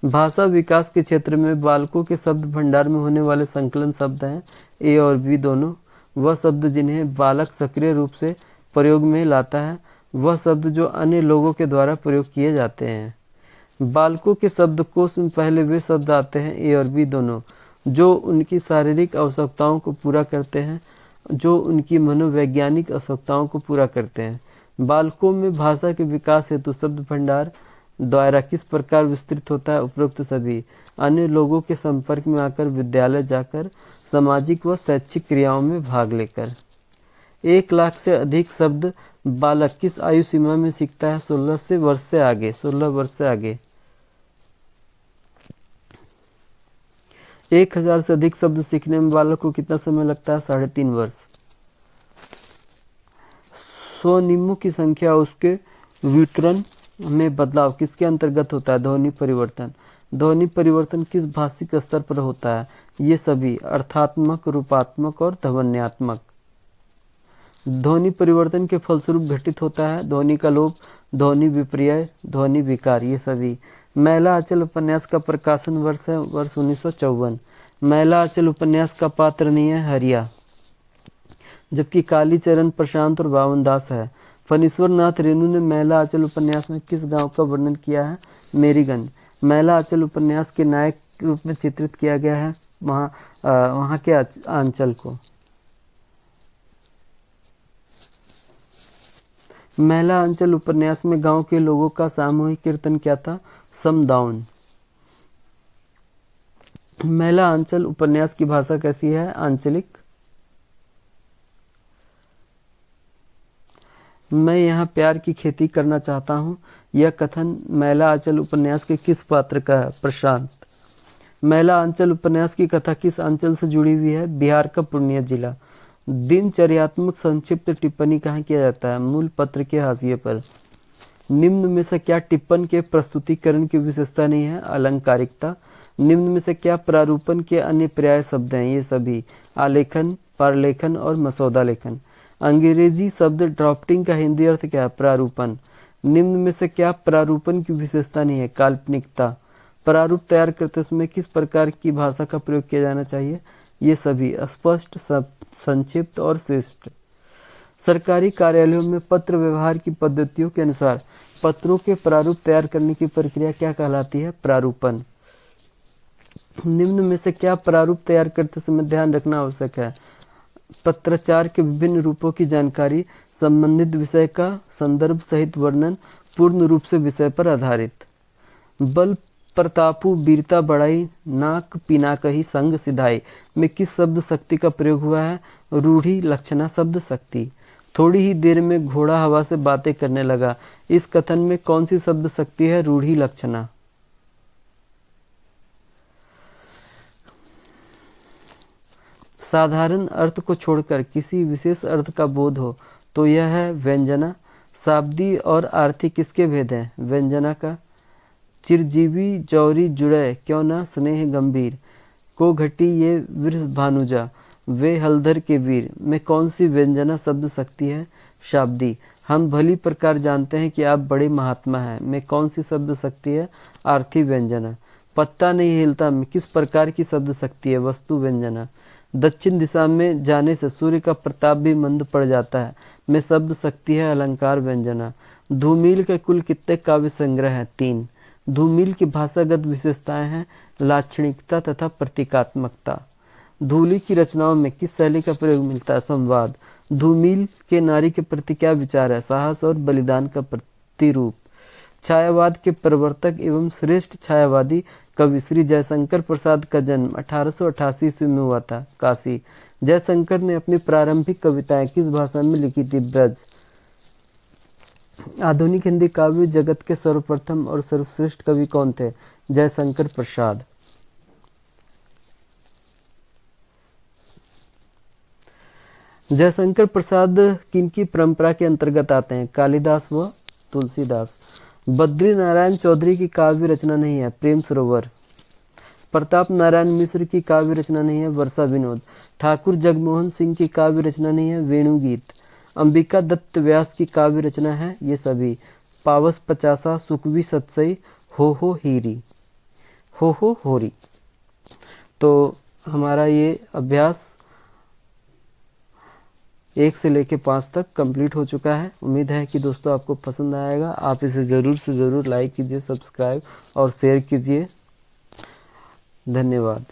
भाषा विकास के क्षेत्र में बालकों के शब्द भंडार में होने वाले संकलन शब्द हैं ए और बी दोनों। वह शब्द जिन्हें बालक सक्रिय रूप से प्रयोग में लाता है, वह शब्द जो अन्य लोगों के द्वारा प्रयोग किए जाते हैं। बालकों के शब्दकोश में पहले वे शब्द आते हैं ए और बी दोनों जो उनकी शारीरिक आवश्यकताओं को पूरा करते हैं, जो उनकी मनोवैज्ञानिक आवश्यकताओं को पूरा करते हैं। बालकों में भाषा के विकास हेतु शब्द भंडार दायरा किस प्रकार विस्तृत होता है? उपरोक्त सभी। अन्य लोगों के संपर्क में आकर, विद्यालय जाकर, सामाजिक व शैक्षिक क्रियाओं में भाग लेकर। 1 लाख से अधिक शब्द बालक किस आयु सीमा में सीखता है? 16 वर्ष से आगे। 16 वर्ष से आगे। 1000 से अधिक शब्द सीखने में बालक को कितना समय लगता है? 3.5 वर्ष। स्वनिमों की संख्या उसके वितरण में बदलाव किसके अंतर्गत होता है? ध्वनि परिवर्तन। ध्वनि परिवर्तन किस भाषिक स्तर पर होता है? ये सभी अर्थात्मक, रूपात्मक और ध्वन्यात्मक। ध्वनि परिवर्तन के फलस्वरूप घटित होता है ध्वनि का लोप, ध्वनि विपर्यय, ध्वनि विकार। ये सभी। मैला आंचल उपन्यास का प्रकाशन वर्ष है वर्ष 1954। मैला आंचल उपन्यास का पात्र नहीं है हरिया। जबकि कालीचरण प्रशांत और बावन दास है। फणीश्वर नाथ रेणु ने मैला आंचल उपन्यास में किस गांव का वर्णन किया है? मेरीगंज। मैला आंचल उपन्यास के नायक के रूप में चित्रित किया गया है वहाँ के आंचल को। मैला आंचल उपन्यास में गांव के लोगों का सामूहिक कीर्तन क्या था? समदाउन। मैला आंचल उपन्यास की भाषा कैसी है? आंचलिक। मैं यहाँ प्यार की खेती करना चाहता हूँ, यह कथन मैला आंचल उपन्यास के किस पात्र का है? प्रशांत। मैला आंचल उपन्यास की कथा किस अंचल से जुड़ी हुई है? बिहार का पूर्णिया जिला। दिनचर्यात्मक संक्षिप्त टिप्पणी कहाँ किया जाता है? मूल पत्र के हाशिए पर। निम्न में से क्या टिप्पण के प्रस्तुतिकरण की विशेषता नहीं है? अलंकारिकता। निम्न में से क्या प्रारूपण के अन्य पर्याय शब्द हैं? ये सभी। आलेखन, पारलेखन और मसौदा लेखन। अंग्रेजी शब्द ड्राफ्टिंग का हिंदी अर्थ क्या है? प्रारूपण। निम्न में से क्या प्रारूपण की विशेषता नहीं है? काल्पनिकता। प्रारूप तैयार करते समय किस प्रकार की भाषा का प्रयोग किया जाना चाहिए? ये सभी। स्पष्ट, संक्षिप्त और शिष्ट। सरकारी कार्यालयों में पत्र व्यवहार की पद्धतियों के अनुसार पत्रों के प्रारूप तैयार करने की प्रक्रिया क्या कहलाती है? प्रारूपण। निम्न में से क्या प्रारूप तैयार करते समय ध्यान रखना आवश्यक है? पत्राचार के विभिन्न रूपों की जानकारी, संबंधित विषय का संदर्भ सहित वर्णन, पूर्ण रूप से विषय पर आधारित। बल प्रतापु वीरता बढ़ाई, नाक पिनाकही संग सिधाई में किस शब्द शक्ति का प्रयोग हुआ है? रूढ़ी लक्षणा शब्द शक्ति। थोड़ी ही देर में घोड़ा हवा से बातें करने लगा, इस कथन में कौन सी शब्द शक्ति है? रूढ़ी लक्षणा। साधारण अर्थ को छोड़कर किसी विशेष अर्थ का बोध हो तो यह है व्यंजना। शाब्दी और आर्थी किसके भेद हैं? व्यंजना का। चिरजीवी जौरी जुड़े क्यों न स्नेह गंभीर, को घटी ये वृष भानुजा, वे हलधर के वीर में कौन सी व्यंजना शब्द शक्ति है? शाब्दी। हम भली प्रकार जानते हैं कि आप बड़े महात्मा हैं में कौन सी शब्द शक्ति है? आर्थी व्यंजना। पत्ता नहीं हिलता में किस प्रकार की शब्द शक्ति है? वस्तु व्यंजना। दक्षिण दिशा में जाने से सूर्य का प्रताप भी मंद पड़ जाता है में शब्द शक्ति है? अलंकार व्यंजना। धूमिल के कुल कितने काव्य संग्रह हैं? 3। धूमिल की भाषागत विशेषताएं हैं? लाक्षणिकता तथा प्रतीकात्मकता। धूली की रचनाओं में किस शैली का प्रयोग मिलता है? संवाद। धूमिल के नारी के प्रति क्या विचार है? साहस और बलिदान का प्रतिरूप। छायावाद के प्रवर्तक एवं श्रेष्ठ छायावादी कवि श्री जयशंकर प्रसाद का जन्म 1888 ईस्वी में हुआ था। काशी। जयशंकर ने अपनी प्रारंभिक कविताएं किस भाषा में लिखी थी? ब्रज। आधुनिक हिंदी काव्य जगत के सर्वप्रथम और सर्वश्रेष्ठ कवि कौन थे? जयशंकर प्रसाद। जयशंकर प्रसाद किनकी परंपरा के अंतर्गत आते हैं? कालिदास व तुलसीदास। बद्री नारायण चौधरी की काव्य रचना नहीं है? प्रेम सरोवर। प्रताप नारायण मिश्र की काव्य रचना नहीं है? वर्षा विनोद। ठाकुर जगमोहन सिंह की काव्य रचना नहीं है? वेणुगीत। अंबिका दत्त व्यास की काव्य रचना है? ये सभी। पावस पचासा, सुकवी सतसई, हो हीरी, हो होरी। तो हमारा ये अभ्यास 1 से लेकर 5 तक कंप्लीट हो चुका है। उम्मीद है कि दोस्तों आपको पसंद आएगा। आप इसे ज़रूर से ज़रूर लाइक कीजिए, सब्सक्राइब और शेयर कीजिए। धन्यवाद।